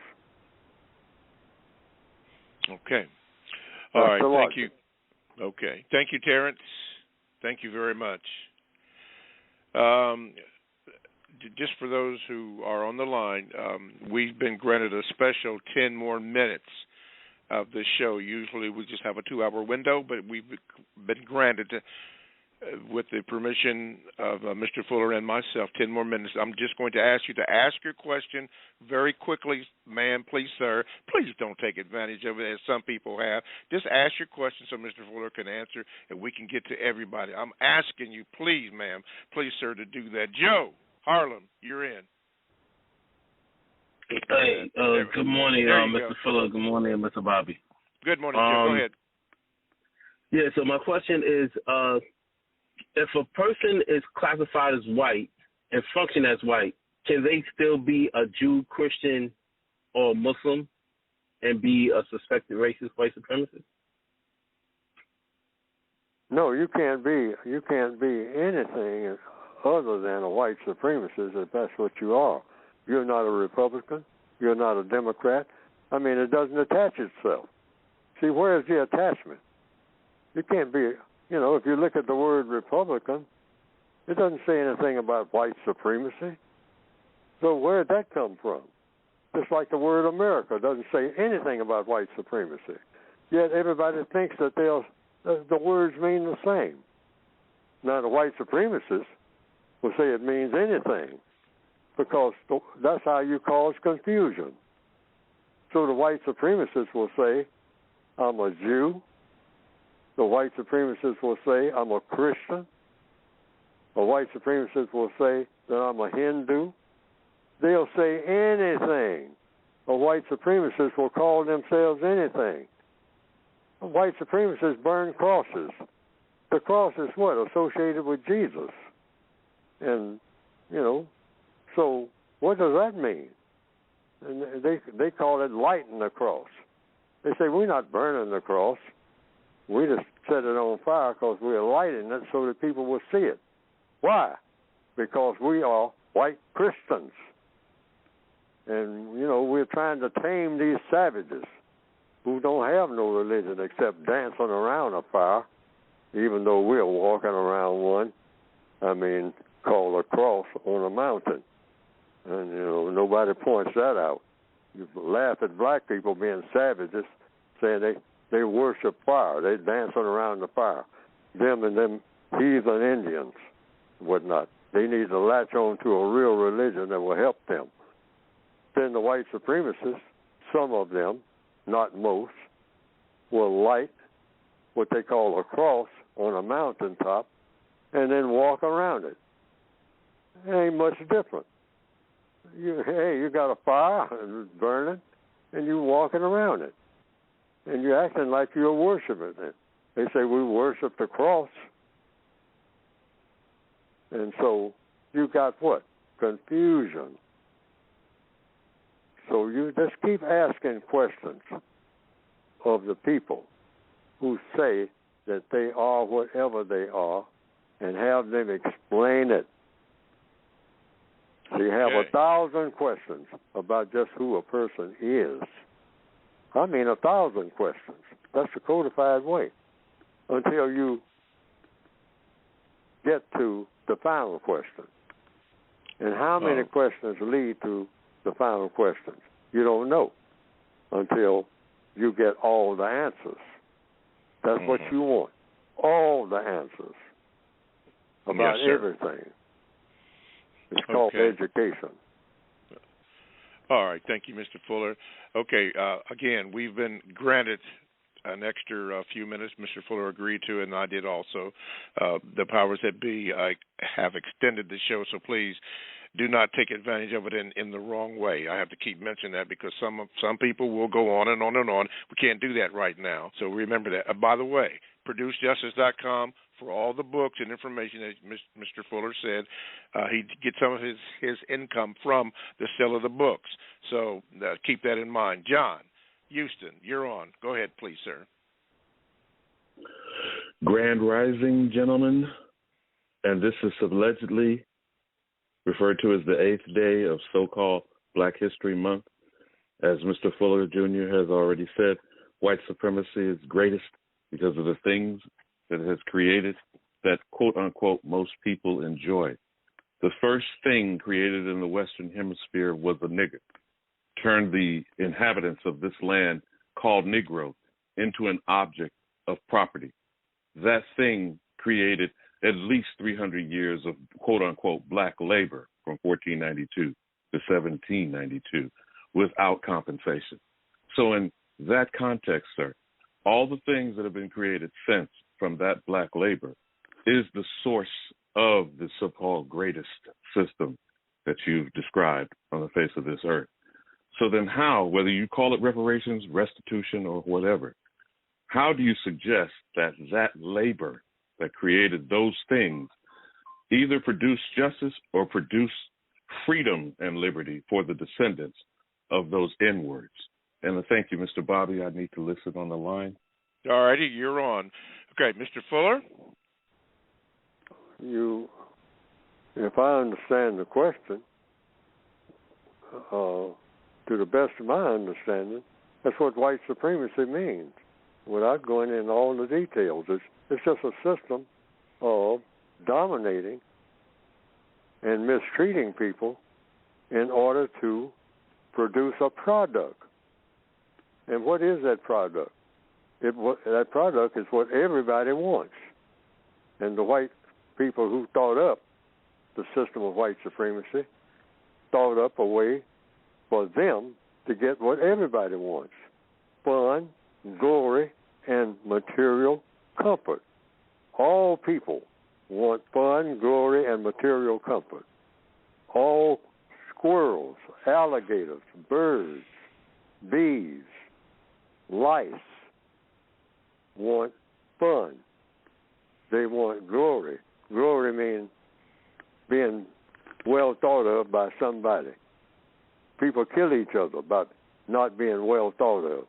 Okay. All right. Thank you. Okay. Thank you, Terrence. Thank you very much. Just for those who are on the line, we've been granted a special 10 more minutes of the show. Usually we just have a 2-hour window, but we've been granted, with the permission of Mr. Fuller and myself, 10 more minutes. I'm just going to ask you to ask your question very quickly, ma'am, please, sir. Please don't take advantage of it, as some people have. Just ask your question so Mr. Fuller can answer, and we can get to everybody. I'm asking you, please, ma'am, please, sir, to do that. Joe, Harlem, you're in. Hey, good morning, Mr. Fuller. Good morning, Mr. Bobby. Good morning, Joe. Go ahead. Yeah, so my question is, if a person is classified as white and function as white, can they still be a Jew, Christian, or Muslim and be a suspected racist, white supremacist? No, you can't be anything other than a white supremacist if that's what you are. You're not a Republican. You're not a Democrat. I mean, it doesn't attach itself. See, where's the attachment? You can't be, if you look at the word Republican, it doesn't say anything about white supremacy. So where did that come from? Just like the word America doesn't say anything about white supremacy. Yet everybody thinks that the words mean the same. Now, the white supremacists will say it means anything, because that's how you cause confusion. So the white supremacists will say, I'm a Jew. The white supremacists will say, I'm a Christian. The white supremacists will say that I'm a Hindu. They'll say anything. A white supremacist will call themselves anything. A white supremacists burn crosses. The cross is what? Associated with Jesus. And, so what does that mean? And they call it lighting the cross. They say, we're not burning the cross. We just set it on fire because we're lighting it so that people will see it. Why? Because we are white Christians. And, we're trying to tame these savages who don't have no religion except dancing around a fire, even though we're walking around one, called a cross on a mountain. And, nobody points that out. You laugh at black people being savages, saying they worship fire. They're dancing around the fire. Them and them heathen Indians, whatnot. They need to latch on to a real religion that will help them. Then the white supremacists, some of them, not most, will light what they call a cross on a mountaintop and then walk around it. It ain't much different. You got a fire and it's burning, and you're walking around it. And you're acting like you're worshiping it. They say we worship the cross. And so you got what? confusion. So you just keep asking questions of the people who say that they are whatever they are, and have them explain it. So you have 1,000 questions about just who a person is. 1,000 questions. That's the codified way. Until you get to the final question. And how many questions lead to the final questions? You don't know until you get all the answers. That's what you want. All the answers about everything. It's called education. All right. Thank you, Mr. Fuller. Okay. Again, we've been granted an extra few minutes. Mr. Fuller agreed to it, and I did also. The powers that be have extended the show, so please do not take advantage of it in the wrong way. I have to keep mentioning that because some people will go on and on and on. We can't do that right now, so remember that. By the way, ProduceJustice.com for all the books and information that Mr. Fuller said. He gets some of his income from the sale of the books, so keep that in mind. John Houston, you're on. Go ahead, please, sir. Grand Rising, gentlemen, and this is allegedly referred to as the 8th day of so-called Black History Month. As Mr. Fuller Jr. has already said, white supremacy is greatest because of the things that it has created that, quote-unquote, most people enjoy. The first thing created in the Western Hemisphere was a nigger. Turned the inhabitants of this land, called Negro, into an object of property. That thing created at least 300 years of quote-unquote black labor from 1492 to 1792 without compensation. So in that context, sir, all the things that have been created since from that black labor is the source of the so-called greatest system that you've described on the face of this earth. So then how, whether you call it reparations, restitution, or whatever, how do you suggest that that labor that created those things either produce justice or produce freedom and liberty for the descendants of those N-words? And thank you, Mr. Bobby. I need to listen on the line. All righty, you're on. Okay, Mr. Fuller? If I understand the question, to the best of my understanding, that's what white supremacy means, without going into all the details. It's just a system of dominating and mistreating people in order to produce a product. And what is that product? That product is what everybody wants. And the white people who thought up the system of white supremacy thought up a way for them to get what everybody wants: fun, glory, and material comfort. All people want fun, glory, and material comfort. All squirrels, alligators, birds, bees, lice want fun. They want glory. Glory means being well thought of by somebody. People kill each other about not being well thought of.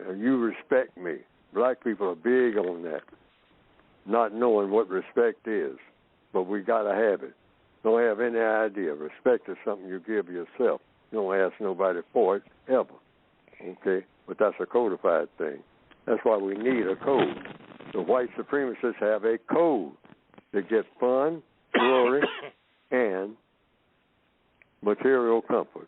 And you respect me. Black people are big on that, not knowing what respect is. But we got to have it. Don't have any idea. Respect is something you give yourself. You don't ask nobody for it, ever. Okay? But that's a codified thing. That's why we need a code. The white supremacists have a code to get fun, glory, and material comfort.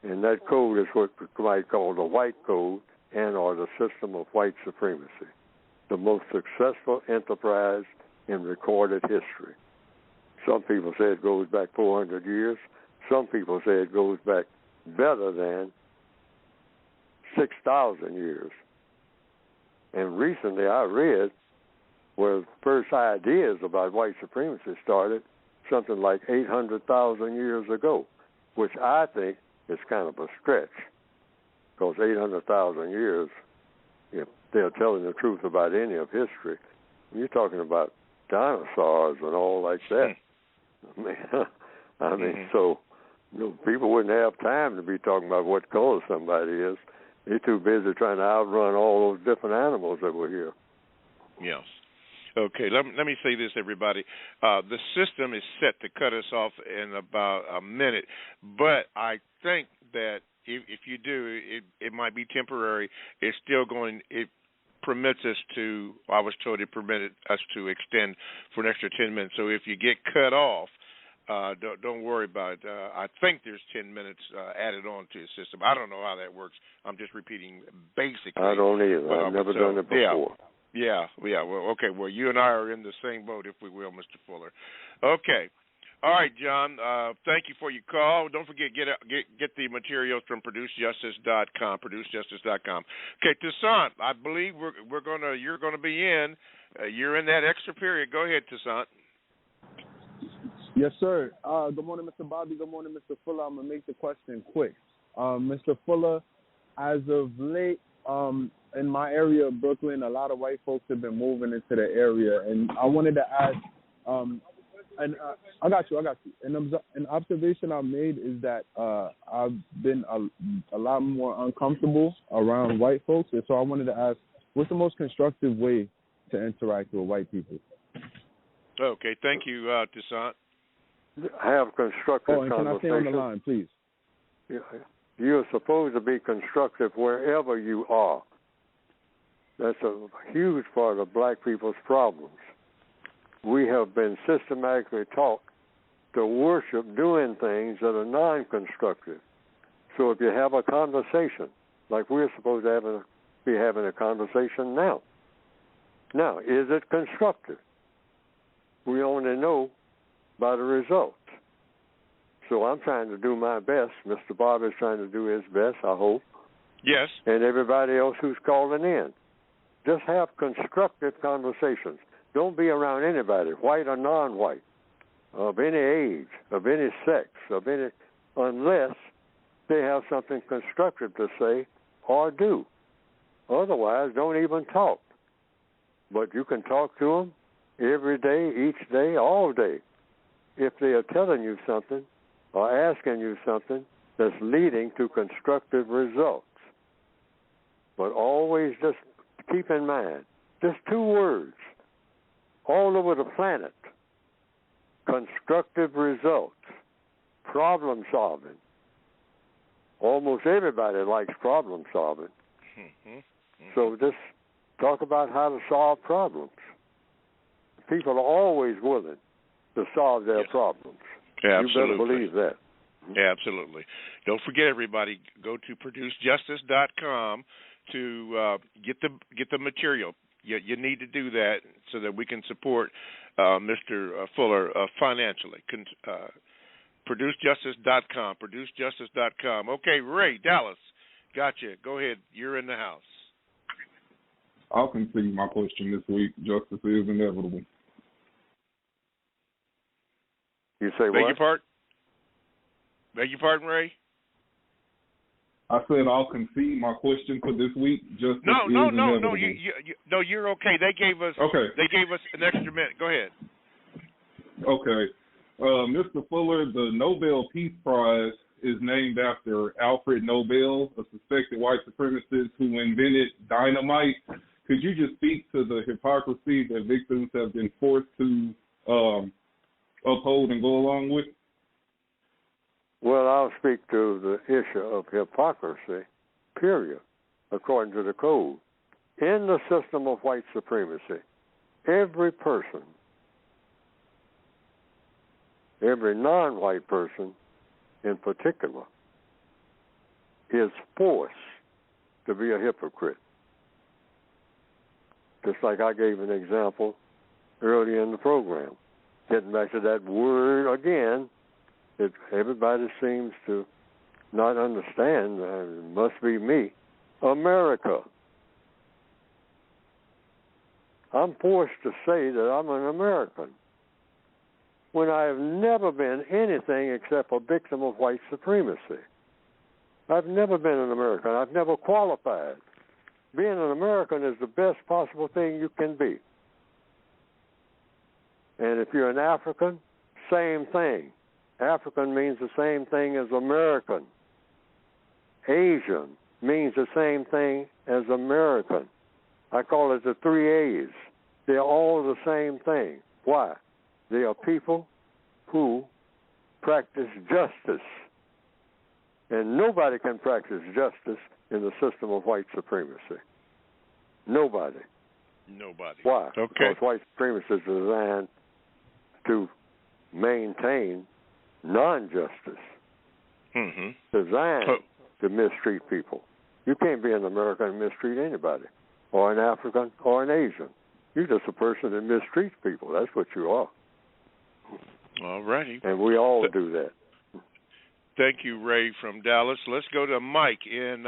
And that code is what we might call the white code and or the system of white supremacy, the most successful enterprise in recorded history. Some people say it goes back 400 years. Some people say it goes back better than 6,000 years. And recently I read where the first ideas about white supremacy started something like 800,000 years ago, which I think is kind of a stretch, because 800,000 years, if they're telling the truth about any of history, you're talking about dinosaurs and all like that. I mean, so people wouldn't have time to be talking about what color somebody is. They're too busy trying to outrun all those different animals that were here. Yes. Okay, let me say this, everybody. The system is set to cut us off in about a minute, but I think that if you do, it might be temporary. It's still going. It permits us to. I was told it permitted us to extend for an extra 10 minutes. So if you get cut off, don't worry about it. I think there's 10 minutes added on to the system. I don't know how that works. I'm just repeating basically. I don't either. I've never done it before. Yeah. Well, okay. Well, you and I are in the same boat, if we will, Mr. Fuller. Okay. All right, John. Thank you for your call. Don't forget get the materials from ProduceJustice.com. ProduceJustice.com. Okay, Toussaint, I believe you're gonna be in. You're in that extra period. Go ahead, Toussaint. Yes, sir. Good morning, Mr. Bobby. Good morning, Mr. Fuller. I'm gonna make the question quick. Mr. Fuller, as of late, in my area of Brooklyn, a lot of white folks have been moving into the area, and I wanted to ask, I got you. An observation I made is that I've been a lot more uncomfortable around white folks, and so I wanted to ask, what's the most constructive way to interact with white people? Okay, thank you, Toussaint. Have constructive conversations. Can I stay on the line, please? You're supposed to be constructive wherever you are. That's a huge part of black people's problems. We have been systematically taught to worship doing things that are non-constructive. So if you have a conversation, like we're supposed to be having a conversation now. Now, is it constructive? We only know by the results. So I'm trying to do my best. Mr. Bob is trying to do his best, I hope. Yes. And everybody else who's calling in. Just have constructive conversations. Don't be around anybody, white or non-white, of any age, of any sex, unless they have something constructive to say or do. Otherwise, don't even talk. But you can talk to them every day, each day, all day, if they are telling you something or asking you something that's leading to constructive results. But always just keep in mind, just 2 words, all over the planet: constructive results, problem solving. Almost everybody likes problem solving. So just talk about how to solve problems. People are always willing to solve their problems. Absolutely. You better believe that. Absolutely. Don't forget, everybody, go to ProduceJustice.com to get the material. You need to do that so that we can support Mr. Fuller financially. ProduceJustice.com. ProduceJustice.com. Okay, Ray, Dallas, gotcha. Go ahead. You're in the house. I'll concede my question this week. Justice is inevitable. You say what? Beg your pardon, Ray? I said I'll concede my question for this week. Justice is inevitable. No, you're okay. They gave us an extra minute. Go ahead. Okay. Mr. Fuller, the Nobel Peace Prize is named after Alfred Nobel, a suspected white supremacist who invented dynamite. Could you just speak to the hypocrisy that victims have been forced to uphold and go along with? Well, I'll speak to the issue of hypocrisy, period, according to the code. In the system of white supremacy, every person, every non-white person in particular, is forced to be a hypocrite. Just like I gave an example earlier in the program. Getting back to that word again, everybody seems to not understand, it must be me, America. I'm forced to say that I'm an American when I have never been anything except a victim of white supremacy. I've never been an American. I've never qualified. Being an American is the best possible thing you can be. And if you're an African, same thing. African means the same thing as American. Asian means the same thing as American. I call it the 3 A's. They're all the same thing. Why? They are people who practice justice. And nobody can practice justice in the system of white supremacy. Nobody. Why? Okay. Because white supremacy is designed to maintain non-justice. Designed to mistreat people. You can't be an American and mistreat anybody, or an African, or an Asian. You're just a person that mistreats people. That's what you are. All righty. And we all do that. Thank you, Ray from Dallas. Let's go to Mike in,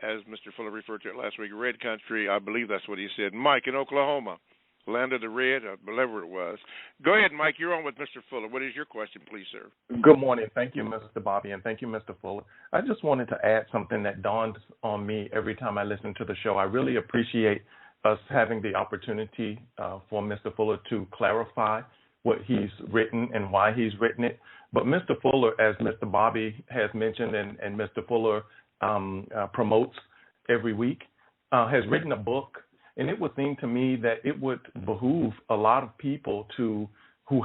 as Mr. Fuller referred to it last week, Red Country. I believe that's what he said. Mike in Oklahoma, land of the red, or whatever it was. Go ahead, Mike. You're on with Mr. Fuller. What is your question, please, sir? Good morning. Thank you, Mr. Bobby, and thank you, Mr. Fuller. I just wanted to add something that dawns on me every time I listen to the show. I really appreciate us having the opportunity for Mr. Fuller to clarify what he's written and why he's written it. But Mr. Fuller, as Mr. Bobby has mentioned and Mr. Fuller promotes every week, has written a book. And it would seem to me that it would behoove a lot of people who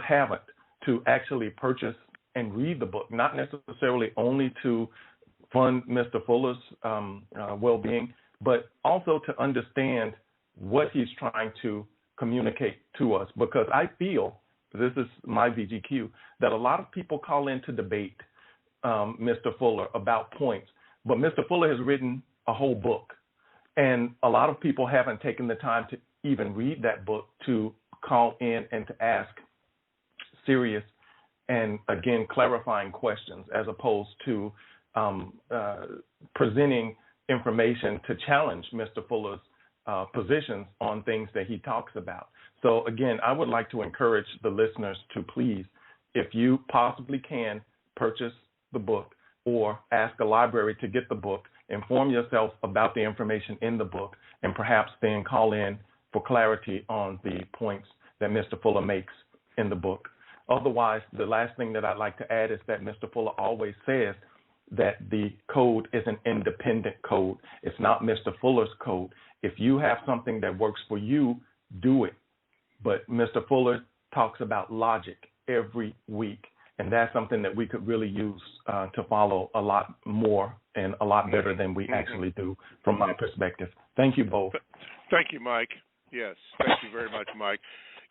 haven't to actually purchase and read the book, not necessarily only to fund Mr. Fuller's well-being, but also to understand what he's trying to communicate to us. Because I feel, this is my VGQ, that a lot of people call in to debate Mr. Fuller about points, but Mr. Fuller has written a whole book. And a lot of people haven't taken the time to even read that book, to call in and to ask serious and, again, clarifying questions, as opposed to presenting information to challenge Mr. Fuller's positions on things that he talks about. So, again, I would like to encourage the listeners to please, if you possibly can, purchase the book or ask a library to get the book. Inform yourself about the information in the book, and perhaps then call in for clarity on the points that Mr. Fuller makes in the book. Otherwise, the last thing that I'd like to add is that Mr. Fuller always says that the code is an independent code. It's not Mr. Fuller's code. If you have something that works for you, do it. But Mr. Fuller talks about logic every week, and that's something that we could really use to follow a lot more and a lot better than we actually do from my perspective. Thank you both. Thank you, Mike. Yes, thank you very much, Mike.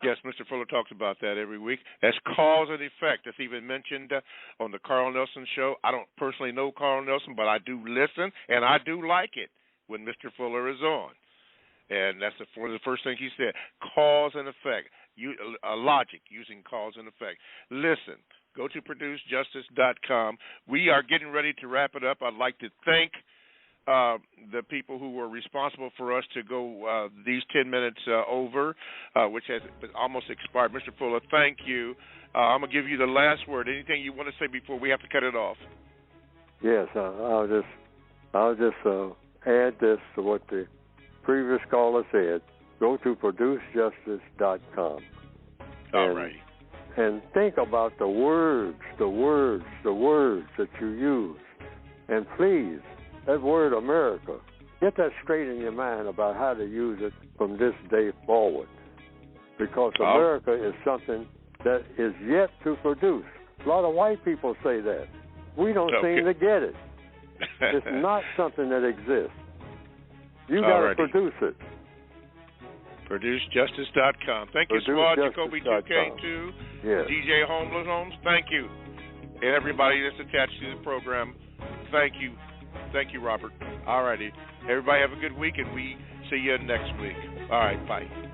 Yes, Mr. Fuller talks about that every week. That's cause and effect. That's even mentioned on the Carl Nelson show. I don't personally know Carl Nelson, but I do listen, and I do like it when Mr. Fuller is on. And that's one of the first things he said, cause and effect, logic using cause and effect. Listen, go to producejustice.com. We are getting ready to wrap it up. I'd like to thank the people who were responsible for us to go these 10 minutes over, which has almost expired. Mr. Fuller, thank you. I'm going to give you the last word. Anything you want to say before we have to cut it off? Yes, I'll just add this to what the previous caller said. Go to producejustice.com. All right. And think about the words that you use. And please, that word America, get that straight in your mind about how to use it from this day forward. Because America is something that is yet to produce. A lot of white people say that. We don't seem to get it. It's not something that exists. You got to produce it. ProduceJustice.com. Thank you, Squad, Jacoby 2K2, yes. DJ Homeless Homes. Thank you. And everybody that's attached to the program, thank you. Thank you, Robert. All righty. Everybody have a good week, and we see you next week. All right, bye.